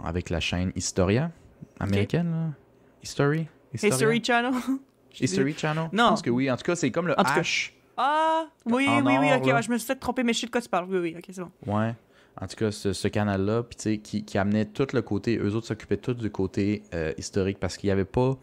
avec la chaîne Historia américaine. Là. History Channel. History Channel? Non. Je pense que oui. En tout cas, c'est comme le H. Ah, oui, ok. Là. Je me suis peut-être trompé, mais je sais de quoi tu parles. Oui, ok, c'est bon. Ouais. En tout cas, ce canal-là, puis tu sais, qui amenait tout le côté, eux autres s'occupaient tout du côté historique parce qu'il n'y avait pas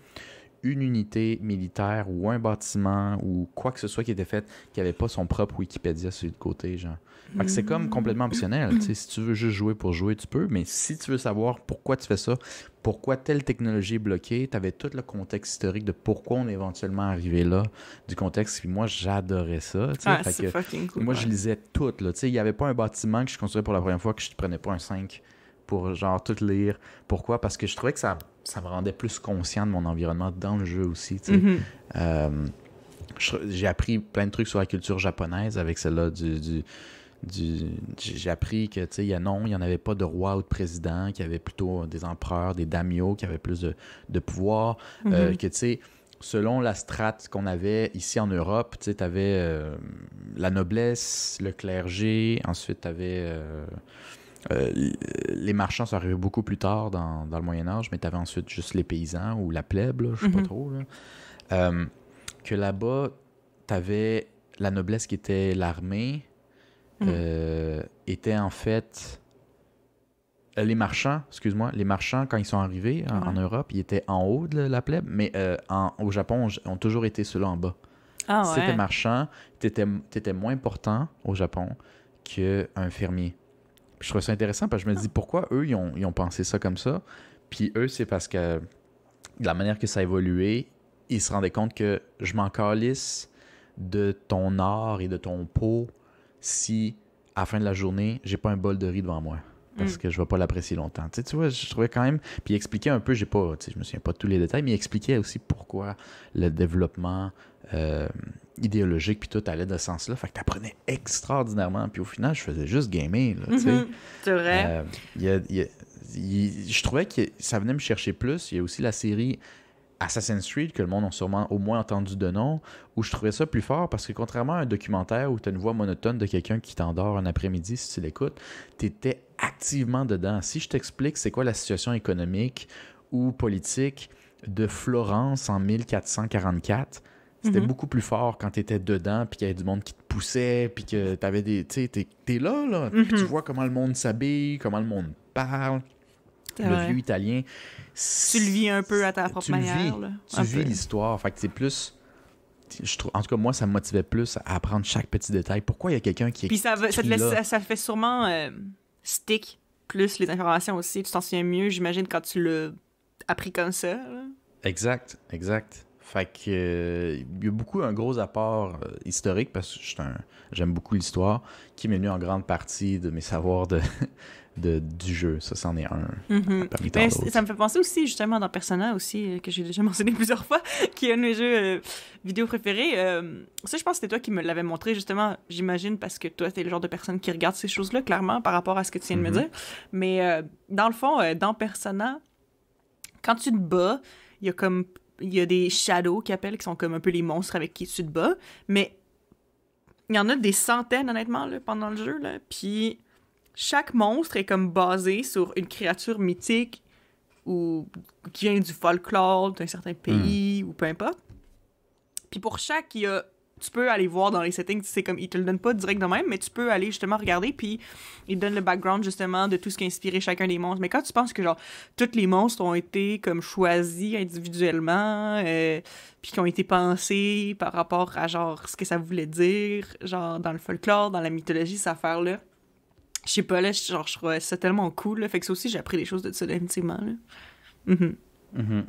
une unité militaire ou un bâtiment ou quoi que ce soit qui était fait qui n'avait pas son propre Wikipédia sur le côté, genre. Fait que c'est comme complètement optionnel. Tu sais, si tu veux juste jouer pour jouer, tu peux, mais si tu veux savoir pourquoi tu fais ça, pourquoi telle technologie est bloquée, tu avais tout le contexte historique de pourquoi on est éventuellement arrivé là, du contexte. Puis moi, j'adorais ça. C'est fucking cool. Moi, je lisais tout. Il n'y avait pas un bâtiment que je construisais pour la première fois que je ne prenais pas un 5 pour genre tout lire. Pourquoi? Parce que je trouvais que ça me rendait plus conscient de mon environnement dans le jeu aussi. J'ai appris plein de trucs sur la culture japonaise avec celle-là j'ai appris que il y en avait pas de roi ou de président, qu'il y avait plutôt des empereurs, des daimyos qui avaient plus de pouvoir, que selon la strate qu'on avait ici en Europe, tu avais la noblesse, le clergé, ensuite tu avais les marchands sont arrivés beaucoup plus tard dans le Moyen-Âge, mais tu avais ensuite juste les paysans ou la plèbe, là, je sais pas trop. Là. Que là-bas, tu avais la noblesse qui était l'armée, étaient en fait... les marchands, quand ils sont arrivés en Europe, ils étaient en haut de la plèbe, mais au Japon, ont toujours été ceux-là en bas. Si t'étais marchand, t'étais moins important au Japon qu'un fermier. Je trouve ça intéressant parce que je me dis pourquoi eux, ils ont pensé ça comme ça. Puis eux, c'est parce que de la manière que ça a évolué, ils se rendaient compte que je m'en calisse de ton or et de ton pot si, à la fin de la journée, j'ai pas un bol de riz devant moi. Parce que je vais pas l'apprécier longtemps. Tu vois, je trouvais quand même... Puis il expliquait un peu, je me souviens pas de tous les détails, mais il expliquait aussi pourquoi le développement idéologique puis tout allait de ce sens-là. Fait que t'apprenais extraordinairement. Puis au final, je faisais juste gamer, là, tu sais. C'est vrai. Je trouvais que ça venait me chercher plus. Il y a aussi la série Assassin's Creed, que le monde a sûrement au moins entendu de nom, où je trouvais ça plus fort parce que contrairement à un documentaire où tu as une voix monotone de quelqu'un qui t'endort un après-midi si tu l'écoutes, tu étais activement dedans. Si je t'explique c'est quoi la situation économique ou politique de Florence en 1444, C'était beaucoup plus fort quand t'étais dedans, puis qu'il y avait du monde qui te poussait, puis que t'avais des... Tu sais, t'es là, puis tu vois comment le monde s'habille, comment le monde parle. Le vieux italien... Tu le vis un peu à ta propre manière. Tu vis l'histoire. Fait que c'est plus... Je trouve, en tout cas, moi, ça me motivait plus à apprendre chaque petit détail. Pourquoi il y a quelqu'un qui est... Puis ça fait sûrement stick plus les informations aussi. Tu t'en souviens mieux, j'imagine, quand tu l'as appris comme ça. Là. Exact. Fait que il y a beaucoup un gros apport historique parce que j'aime beaucoup l'histoire qui m'est venu en grande partie de mes savoirs du jeu. Ça, c'en est un parmi tant d'autres. Ça me fait penser aussi, justement, dans Persona aussi, que j'ai déjà mentionné plusieurs fois, qui est un de mes jeux vidéo préférés. Ça, je pense que c'était toi qui me l'avais montré, justement, j'imagine, parce que toi, t'es le genre de personne qui regarde ces choses-là, clairement, par rapport à ce que tu viens de me dire. Mais dans le fond, dans Persona, quand tu te bats, il y a des shadows qui sont comme un peu les monstres avec qui tu te bats, mais il y en a des centaines, honnêtement, là, pendant le jeu, là, puis chaque monstre est comme basé sur une créature mythique ou qui vient du folklore d'un certain pays ou peu importe. Puis pour chaque, tu peux aller voir dans les settings, c'est comme, ils te le donnent pas direct de même, mais tu peux aller justement regarder, puis ils te donnent le background justement de tout ce qui a inspiré chacun des monstres. Mais quand tu penses que genre, tous les monstres ont été comme choisis individuellement, puis qui ont été pensés par rapport à genre ce que ça voulait dire, genre dans le folklore, dans la mythologie, cette affaire-là. Je sais pas, là, je trouvais ça tellement cool, là. Fait que ça aussi, j'ai appris des choses de ça, définitivement, là.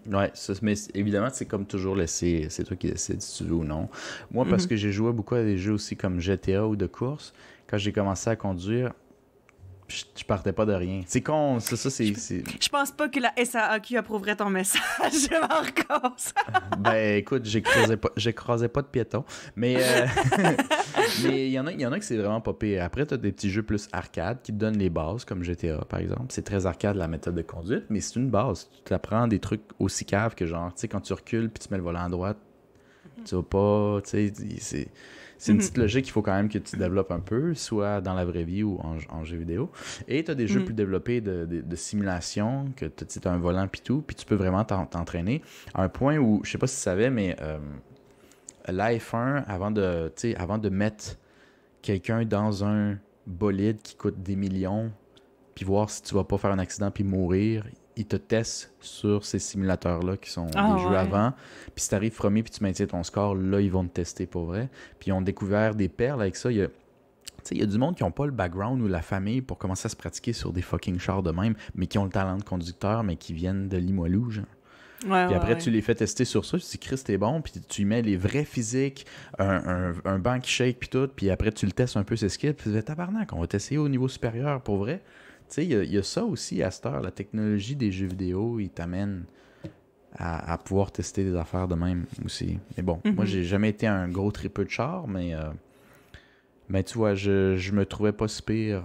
Ouais, mais évidemment, c'est comme toujours, c'est toi qui décides si tu veux ou non. Moi, parce que j'ai joué beaucoup à des jeux aussi comme GTA ou de course, quand j'ai commencé à conduire, je partais pas de rien. C'est con, c'est... Je pense pas que la SAAQ approuverait ton message, Marcos. Ben, écoute, j'écrasais pas de piétons, mais mais il y en a que c'est vraiment pas pire. Après, t'as des petits jeux plus arcade qui te donnent les bases, comme GTA, par exemple. C'est très arcade, la méthode de conduite, mais c'est une base. Tu t'apprends des trucs aussi caves que genre, tu sais, quand tu recules puis tu mets le volant à droite, tu vas pas, tu sais, c'est une petite logique qu'il faut quand même que tu développes un peu, soit dans la vraie vie ou en jeu vidéo. Et tu as des jeux plus développés de simulation, que tu as un volant pis tout, puis tu peux vraiment t'entraîner. À un point où, je sais pas si tu savais, mais l'F1, avant de mettre quelqu'un dans un bolide qui coûte des millions, puis voir si tu vas pas faire un accident puis mourir, ils te testent sur ces simulateurs-là qui sont des jeux avant. Puis si t'arrives premier puis tu maintiens ton score, là, ils vont te tester pour vrai. Puis ils ont découvert des perles avec ça. Il y a du monde qui n'ont pas le background ou la famille pour commencer à se pratiquer sur des fucking chars de même, mais qui ont le talent de conducteur, mais qui viennent de Limoilou, genre. Puis après, tu les fais tester sur ça. Tu dis, Chris, t'es bon. Puis tu y mets les vrais physiques, un banc qui shake, puis tout. Puis après, tu le testes un peu, ses skills. Puis tu dis, tabarnak, on va t'essayer au niveau supérieur pour vrai. Tu sais, il y a ça aussi à cette heure. La technologie des jeux vidéo, il t'amène à pouvoir tester des affaires de même aussi. Mais bon, moi, j'ai jamais été un gros tripeux de char, mais tu vois, je me trouvais pas si pire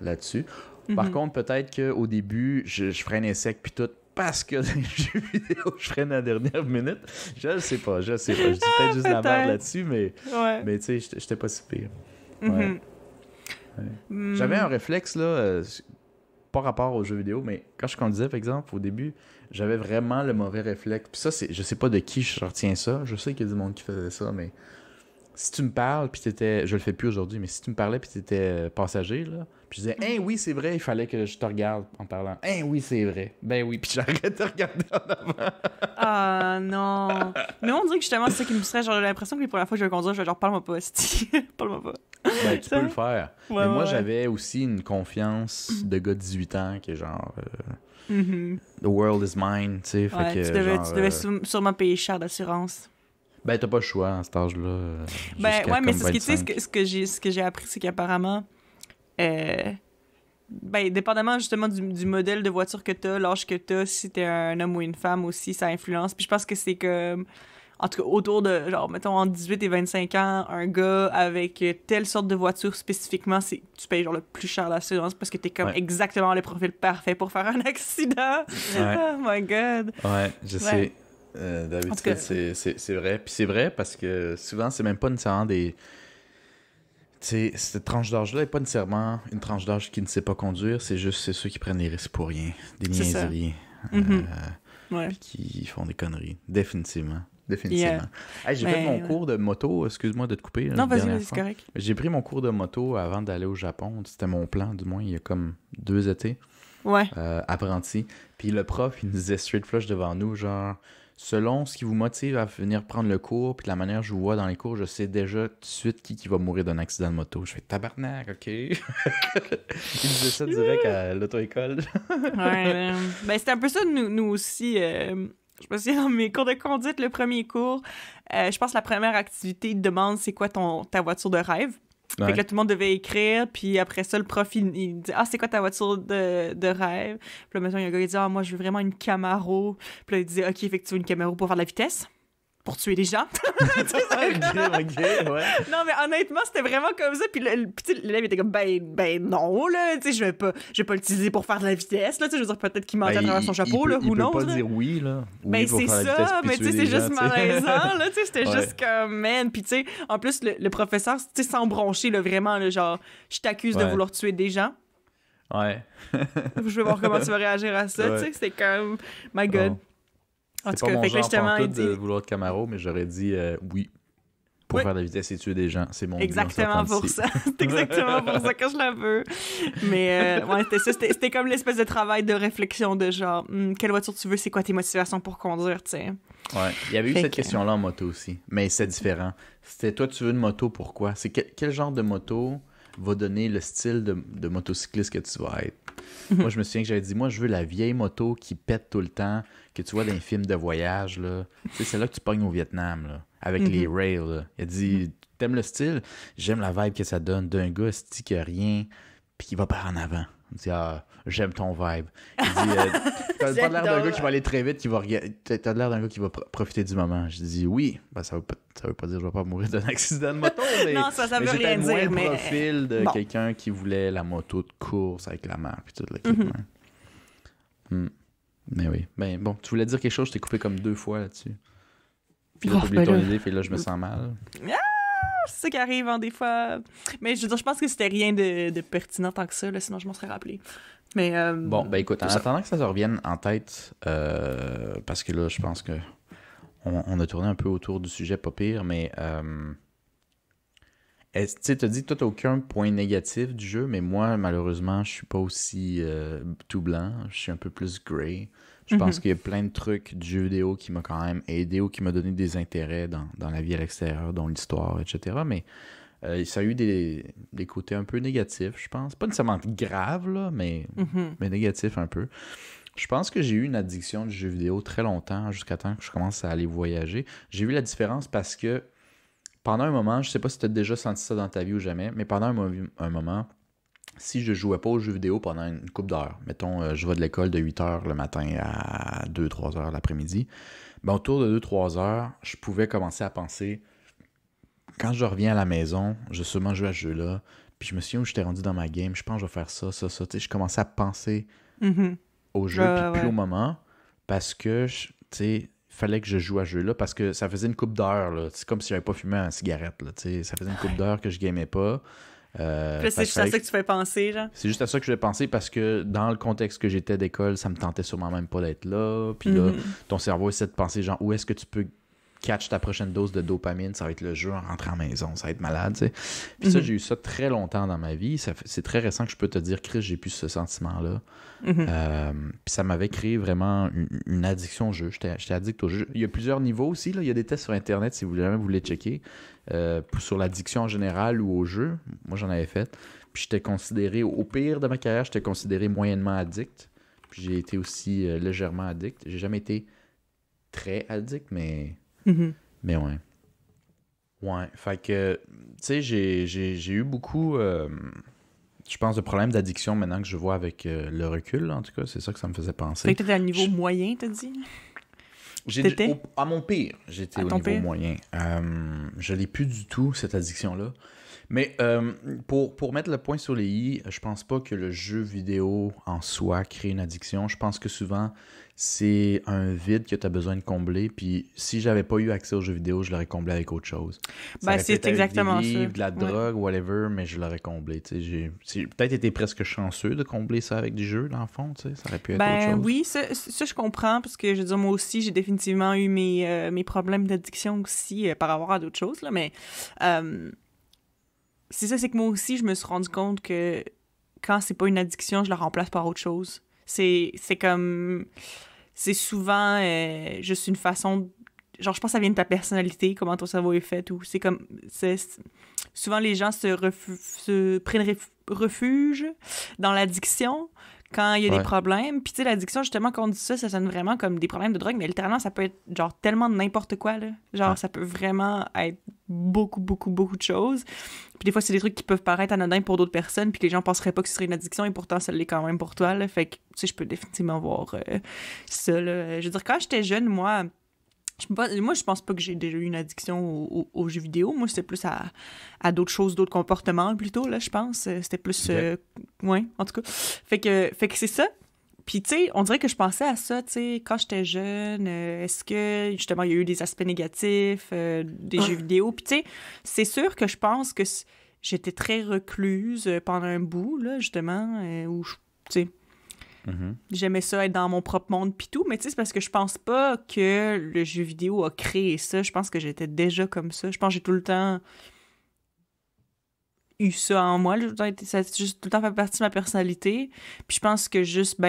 là-dessus. Par contre, peut-être qu'au début, je freinais sec puis tout, parce que les jeux vidéo, je freine à la dernière minute. Je sais pas. Je dis peut-être juste la merde là-dessus, mais tu sais, j'étais pas si pire. Ouais. J'avais un réflexe, là, pas rapport aux jeux vidéo, mais quand je conduisais, par exemple, au début, j'avais vraiment le mauvais réflexe. Puis ça, je sais pas de qui je retiens ça. Je sais qu'il y a du monde qui faisait ça, mais si tu me parles, puis t'étais... Je le fais plus aujourd'hui, mais si tu me parlais, puis t'étais passager, là, puis je disais, « Hein, oui, c'est vrai, il fallait que je te regarde en parlant. Hein, oui, c'est vrai. Ben oui, puis j'arrête de regarder en avant. » Ah, non. Mais on dirait que justement, c'est ça qui me serait. Genre, j'ai l'impression que les premières fois que je vais conduire, je vais genre, parle-moi pas, sti. Parle-moi pas. Ben, tu peux le faire. Mais moi, j'avais aussi une confiance de gars de 18 ans qui est genre... The world is mine, tu sais. Ouais, tu devais sûrement payer cher d'assurance. Ben, t'as pas le choix à cet âge-là. Ben, ouais, mais c'est ce que j'ai appris, c'est qu'apparemment, ben, dépendamment justement du modèle de voiture que t'as, l'âge que t'as, si t'es un homme ou une femme aussi, ça influence. Puis je pense que c'est comme, en tout cas, autour de, genre, mettons, entre 18 et 25 ans, un gars avec telle sorte de voiture spécifiquement, tu payes genre le plus cher l'assurance parce que t'es comme exactement le profil parfait pour faire un accident. Oh my God. Ouais, je sais. D'habitude, c'est vrai. Puis c'est vrai parce que souvent, c'est même pas nécessairement des... Tu sais, cette tranche d'âge-là n'est pas nécessairement une tranche d'âge qui ne sait pas conduire, c'est ceux qui prennent des risques pour rien, des niaiseries, puis qui font des conneries, définitivement. définitivement. Hey, j'ai fait mon cours de moto, excuse-moi de te couper. Non, vas-y, c'est correct. J'ai pris mon cours de moto avant d'aller au Japon. C'était mon plan, du moins, il y a comme 2 étés. Ouais. Apprenti. Puis le prof, il nous disait straight flush devant nous, genre, selon ce qui vous motive à venir prendre le cours, puis de la manière que je vous vois dans les cours, je sais déjà tout de suite qui va mourir d'un accident de moto. Je fais tabarnak, ok. Il disait ça direct à l'auto-école. Ouais. Ben, c'était un peu ça, nous aussi. Je me souviens, dans mes cours de conduite, le premier cours, je pense que la première activité, il te demande c'est quoi ta voiture de rêve. Ouais. Fait que là, tout le monde devait écrire, puis après ça, le prof, il dit « Ah, c'est quoi ta voiture de rêve? » Puis là, maintenant, il y a un gars qui dit « Ah, moi, je veux vraiment une Camaro. » Puis là, il dit « Ok, fait que tu veux une Camaro pour faire de la vitesse? » Pour tuer des gens. Ok, ouais. Non, mais honnêtement, c'était vraiment comme ça. Puis l'élève était comme, ben non, là, tu sais, je vais pas l'utiliser pour faire de la vitesse, là, tu sais, je veux dire, peut-être qu'il mentait à travers son chapeau, là, ou non. Il peut pas dire oui, là. Oui, ben c'est ça, mais tu sais, c'est juste malaisant, là, tu sais, c'était juste comme, man. Puis tu sais, en plus, le professeur, tu sais, sans broncher, là, vraiment, là, genre, je t'accuse de vouloir tuer des gens. Ouais. Je vais voir comment tu vas réagir à ça, tu sais, c'est comme, my God. En tout cas, fait que justement, il dit... de vouloir de Camaro, mais j'aurais dit oui. Pour faire de la vitesse et tuer des gens, c'est mon exactement pour ça. C'est exactement pour ça que je la veux. Mais ouais, c'était ça. C'était comme l'espèce de travail de réflexion de genre, quelle voiture tu veux, c'est quoi tes motivations pour conduire, tu sais. Ouais, il y avait eu cette question-là en moto aussi, mais c'est différent. C'était toi, tu veux une moto, pourquoi? C'est quel genre de moto va donner le style de motocycliste que tu vas être? Moi, je me souviens que j'avais dit, moi, je veux la vieille moto qui pète tout le temps, que tu vois dans les films de voyage, là. Tu sais, c'est là que tu pognes au Vietnam, là, avec les rails, là. Il a dit, t'aimes le style? J'aime la vibe que ça donne d'un gars, qui a rien, puis qui va par en avant. Il dit, ah, j'aime ton vibe. Il dit, t'as pas l'air d'un gars qui va aller très vite, t'as l'air d'un gars qui va profiter du moment. Je dis, oui, ben, ça veut pas dire que je vais pas mourir d'un accident de moto, mais, non, ça veut rien dire, mais... profil de quelqu'un qui voulait la moto de course avec la mère, puis tout l'équipement. Mais oui. Ben bon, tu voulais dire quelque chose, je t'ai coupé comme 2 fois là-dessus. Puis là, t'as oublié ton idée, puis là, je me sens mal. C'est ça qui arrive, hein, des fois. Mais je veux dire, je pense que c'était rien de pertinent tant que ça, là, sinon je m'en serais rappelé. Mais, bon, ben écoute, en attendant que ça se revienne en tête, parce que là, je pense que on a tourné un peu autour du sujet, pas pire, mais tu sais, t'as dit que toi, t'as aucun point négatif du jeu, mais moi, malheureusement, je suis pas aussi tout blanc, je suis un peu plus grey. Je pense qu'il y a plein de trucs du jeu vidéo qui m'a quand même aidé ou qui m'a donné des intérêts dans la vie à l'extérieur, dont l'histoire, etc. Mais ça a eu des côtés un peu négatifs, je pense. Pas nécessairement grave, là, mais négatifs un peu. Je pense que j'ai eu une addiction du jeu vidéo très longtemps, jusqu'à temps que je commence à aller voyager. J'ai vu la différence parce que pendant un moment, je sais pas si tu as déjà senti ça dans ta vie ou jamais, mais pendant un moment, si je jouais pas aux jeux vidéo pendant une couple d'heures, mettons, je vais de l'école de 8h le matin à 2-3 heures l'après-midi, ben autour de 2-3 heures, je pouvais commencer à penser, quand je reviens à la maison, je vais sûrement jouer à ce jeu-là, puis je me souviens où j'étais rendu dans ma game, je pense que je vais faire ça, tu sais, je commençais à penser au jeu, puis plus au moment, parce que, tu sais, il fallait que je joue à ce jeu-là, parce que ça faisait une couple d'heures, là, c'est comme si j'avais pas fumé une cigarette, là, tu sais, ça faisait une couple d'heures que je gamais pas. C'est juste à ça que tu fais penser, genre? C'est juste à ça que je vais penser parce que dans le contexte que j'étais d'école, ça me tentait sûrement même pas d'être là. Puis là, ton cerveau essaie de penser, genre, où est-ce que tu peux catch ta prochaine dose de dopamine? Ça va être le jeu en rentrant à la maison, ça va être malade, tu sais. Puis ça, j'ai eu ça très longtemps dans ma vie. C'est très récent que je peux te dire, Chris, j'ai plus ce sentiment-là. Puis ça m'avait créé vraiment une addiction au jeu. J'étais addict au jeu. Il y a plusieurs niveaux aussi, là. Il y a des tests sur Internet si vous voulez checker. Sur l'addiction en général ou au jeu. Moi, j'en avais fait. Puis j'étais considéré, au pire de ma carrière, j'étais considéré moyennement addict. Puis j'ai été aussi légèrement addict. J'ai jamais été très addict, mais mais ouais. Ouais, fait que, tu sais, j'ai eu beaucoup, je pense, de problèmes d'addiction maintenant que je vois avec le recul, là, en tout cas. C'est ça que ça me faisait penser. Fait que t'étais à un niveau moyen, t'as dit? À mon pire, j'étais au niveau moyen. Je l'ai plus du tout, cette addiction-là. Mais pour mettre le point sur les i, je pense pas que le jeu vidéo en soi crée une addiction. Je pense que souvent, c'est un vide que tu as besoin de combler. Puis si j'avais pas eu accès aux jeux vidéo, je l'aurais comblé avec autre chose. Ça aurait c'est peut-être avec exactement des livres, ça. de la drogue, whatever, mais je l'aurais comblé. J'ai peut-être été presque chanceux de combler ça avec des jeux, dans le fond. Ça aurait pu être autre chose. Oui, ça, je comprends, parce que je veux dire, moi aussi, j'ai définitivement eu mes problèmes d'addiction aussi par rapport à d'autres choses, là, mais c'est ça, c'est que moi aussi, je me suis rendu compte que quand c'est pas une addiction, je la remplace par autre chose. C'est comme... C'est souvent juste une façon... Genre, je pense que ça vient de ta personnalité, comment ton cerveau est fait, ou c'est comme... Souvent, les gens se prennent refuge dans l'addiction quand il y a des problèmes. Puis, tu sais, l'addiction, justement, quand on dit ça, ça sonne vraiment comme des problèmes de drogue, mais littéralement, ça peut être, genre, tellement de n'importe quoi, là. Genre, ça peut vraiment être beaucoup, beaucoup, beaucoup de choses. Puis, des fois, c'est des trucs qui peuvent paraître anodins pour d'autres personnes, puis que les gens penseraient pas que ce serait une addiction, et pourtant, ça l'est quand même pour toi, là. Fait que, tu sais, je peux définitivement voir ça, là. Je veux dire, quand j'étais jeune, moi, je pense pas que j'ai déjà eu une addiction aux jeux vidéo. Moi, c'était plus à d'autres choses, d'autres comportements, plutôt, là, je pense. C'était plus... ouais, en tout cas. Fait que c'est ça. Puis, tu sais, on dirait que je pensais à ça, tu sais, quand j'étais jeune. Est-ce que, justement, il y a eu des aspects négatifs des jeux vidéo? Puis, tu sais, c'est sûr que je pense que j'étais très recluse pendant un bout, là, justement, où, tu sais... Mm-hmm. J'aimais ça être dans mon propre monde pis tout, mais tu sais, c'est parce que je pense pas que le jeu vidéo a créé ça. Je pense que j'étais déjà comme ça. Je pense que j'ai tout le temps eu ça en moi. Ça a juste tout le temps fait partie de ma personnalité. Puis je pense que juste,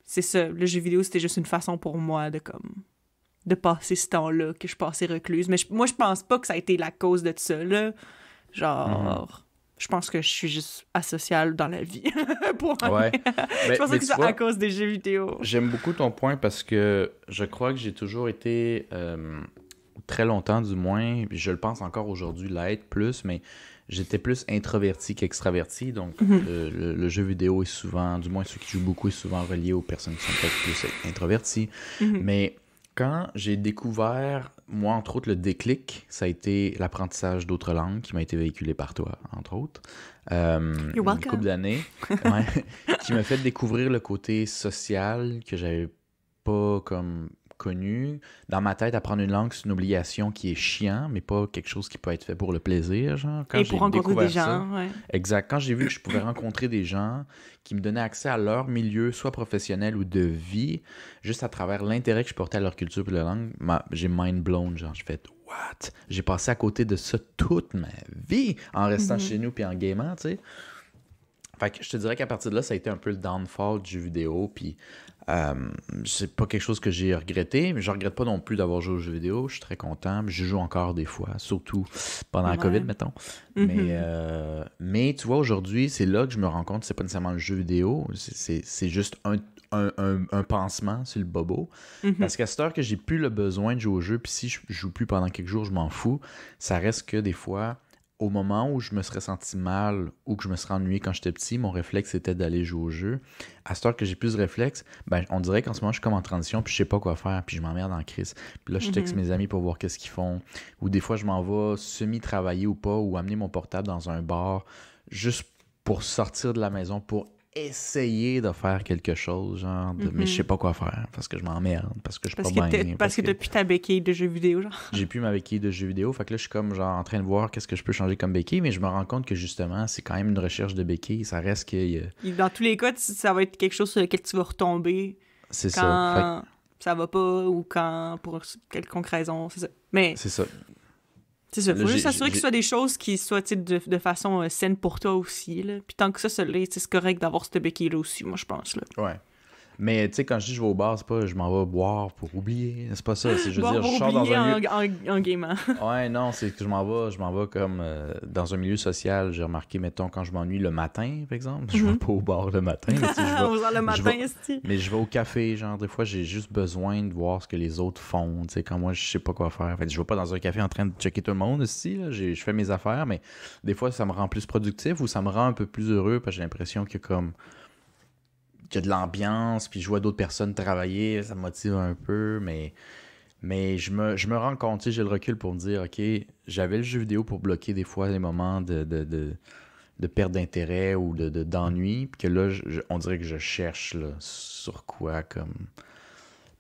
c'est ça. Le jeu vidéo, c'était juste une façon pour moi de passer ce temps-là que je passais recluse. Mais moi, je pense pas que ça a été la cause de ça, là. Genre... Je pense que je suis juste asociale dans la vie. Ouais. Je pense que c'est à cause des jeux vidéo. J'aime beaucoup ton point parce que je crois que j'ai toujours été, très longtemps du moins, je le pense encore aujourd'hui, l'être plus, mais j'étais plus introverti qu'extraverti. Donc, le jeu vidéo est souvent, du moins ceux qui jouent beaucoup, est souvent relié aux personnes qui sont peut-être plus introverties. Mais quand j'ai découvert, moi, entre autres, le déclic, ça a été l'apprentissage d'autres langues qui m'a été véhiculé par toi, entre autres. Une couple d'années, qui m'a fait découvrir le côté social que j'avais pas comme connu. Dans ma tête, apprendre une langue, c'est une obligation qui est chiant, mais pas quelque chose qui peut être fait pour le plaisir, genre. Quand et pour rencontrer des gens, Exact. Quand j'ai vu que je pouvais rencontrer des gens qui me donnaient accès à leur milieu, soit professionnel ou de vie, juste à travers l'intérêt que je portais à leur culture et leur langue, j'ai mind blown, genre, j'ai fait « What? » J'ai passé à côté de ça toute ma vie en restant chez nous puis en gamant, tu sais. Fait que je te dirais qu'à partir de là, ça a été un peu le downfall du jeu vidéo, puis c'est pas quelque chose que j'ai regretté, mais je regrette pas non plus d'avoir joué aux jeux vidéo. Je suis très content. Je joue encore des fois, surtout pendant la COVID, mettons. Mais tu vois, aujourd'hui, c'est là que je me rends compte que c'est pas nécessairement le jeu vidéo, c'est juste un pansement sur le bobo. Parce qu'à cette heure que j'ai plus le besoin de jouer au jeu, puis si je joue plus pendant quelques jours, je m'en fous. Ça reste que des fois... Au moment où je me serais senti mal ou que je me serais ennuyé quand j'étais petit, mon réflexe était d'aller jouer au jeu. À cette heure que j'ai plus de réflexe, on dirait qu'en ce moment, je suis comme en transition, puis je sais pas quoi faire, puis je m'emmerde en crise. Puis là, je texte mes amis pour voir qu'est-ce qu'ils font. Ou des fois, je m'en vais semi-travailler ou pas, ou amener mon portable dans un bar, juste pour sortir de la maison, pour essayer de faire quelque chose, genre, mais je sais pas quoi faire, parce que je m'emmerde, parce que je suis pas bien. Parce que t'as plus ta béquille de jeux vidéo, genre. J'ai plus ma béquille de jeux vidéo, fait que là, je suis comme, genre, en train de voir qu'est-ce que je peux changer comme béquille, mais je me rends compte que, justement, c'est quand même une recherche de béquille, ça reste que... Dans tous les cas, ça va être quelque chose sur lequel tu vas retomber. C'est quand ça va pas, ou quand, pour quelconque raison, c'est ça. Mais... C'est ça. C'est ça, faut juste s'assurer que ce soit des choses qui soient de façon saine pour toi aussi. Là. Puis tant que ça l'est, c'est correct d'avoir cette béquille-là aussi, moi, je pense. Là. Ouais. Mais tu sais, quand je dis je vais au bar, c'est pas je m'en vais boire pour oublier. C'est pas ça. C'est je veux dire, je sors dans un lieu. En gamant. Ouais, non, c'est que je m'en vais comme dans un milieu social. J'ai remarqué, mettons, quand je m'ennuie le matin, par exemple, je vais pas au bar le matin. Mais je vais au café, genre, des fois, j'ai juste besoin de voir ce que les autres font. Tu sais, quand moi, je sais pas quoi faire. Fait, je vais pas dans un café en train de checker tout le monde aussi. Là. Je fais mes affaires, mais des fois, ça me rend plus productif ou ça me rend un peu plus heureux parce que j'ai l'impression que comme. Qu'il y a de l'ambiance, puis je vois d'autres personnes travailler, ça me motive un peu, mais Mais je me rends compte, tu sais, j'ai le recul pour me dire, OK, j'avais le jeu vidéo pour bloquer des fois les moments de perte d'intérêt ou d'ennui, puis que là, on dirait que je cherche là, sur quoi, comme...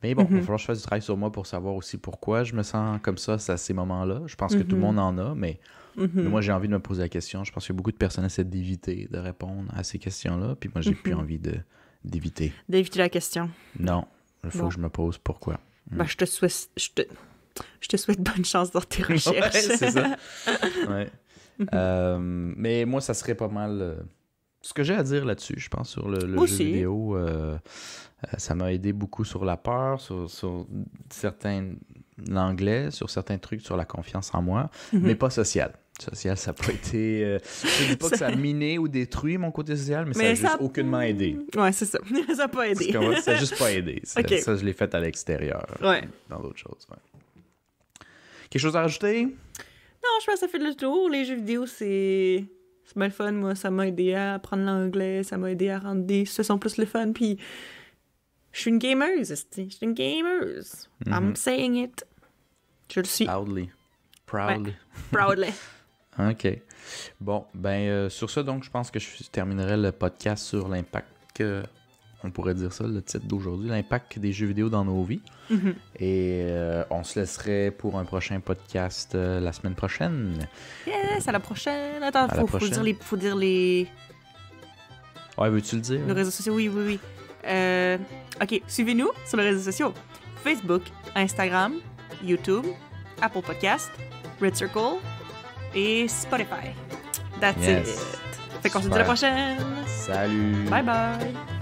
Mais bon, il va falloir que je fasse du travail sur moi pour savoir aussi pourquoi je me sens comme ça à ces moments-là. Je pense que tout le monde en a, mais moi, j'ai envie de me poser la question. Je pense que beaucoup de personnes essaient d'éviter de répondre à ces questions-là, puis moi, j'ai plus envie d'éviter. D'éviter la question. Non, il faut que je me pose pourquoi. Ben, je te souhaite bonne chance dans tes recherches. Ouais, c'est ça. Ouais. Mais moi, ça serait pas mal ce que j'ai à dire là-dessus, je pense, sur le jeu vidéo. Ça m'a aidé beaucoup sur la peur, sur certains l'anglais, sur certains trucs, sur la confiance en moi, mais pas social. Social, ça n'a pas été... je dis pas que ça a miné ou détruit mon côté social, mais ça n'a juste aucunement aidé. Ouais, c'est ça. Ça n'a pas aidé. Ça n'a juste pas aidé. Okay. Ça, je l'ai fait à l'extérieur. Ouais. Dans d'autres choses, ouais. Quelque chose à rajouter? Non, je pense que ça fait le tour. Les jeux vidéo, c'est bien le fun. Moi, ça m'a aidé à apprendre l'anglais. Ça m'a aidé à rendre des situations plus le fun. Puis, je suis une gameuse. Je suis une gameuse. I'm saying it. Je le suis. Proudly. Proudly. Ouais. Proudly. OK. Bon, ben, sur ça, donc, je pense que je terminerai le podcast sur l'impact, on pourrait dire ça, le titre d'aujourd'hui, l'impact des jeux vidéo dans nos vies. Et on se laisserait pour un prochain podcast la semaine prochaine. Yes, à la prochaine. Attends, faut dire les... Ouais, veux-tu le dire? Les réseaux sociaux, oui. OK, suivez-nous sur les réseaux sociaux. Facebook, Instagram, YouTube, Apple Podcast, Red Circle et Spotify. That's it. Fait qu'on se dit à la prochaine. Salut. Bye bye.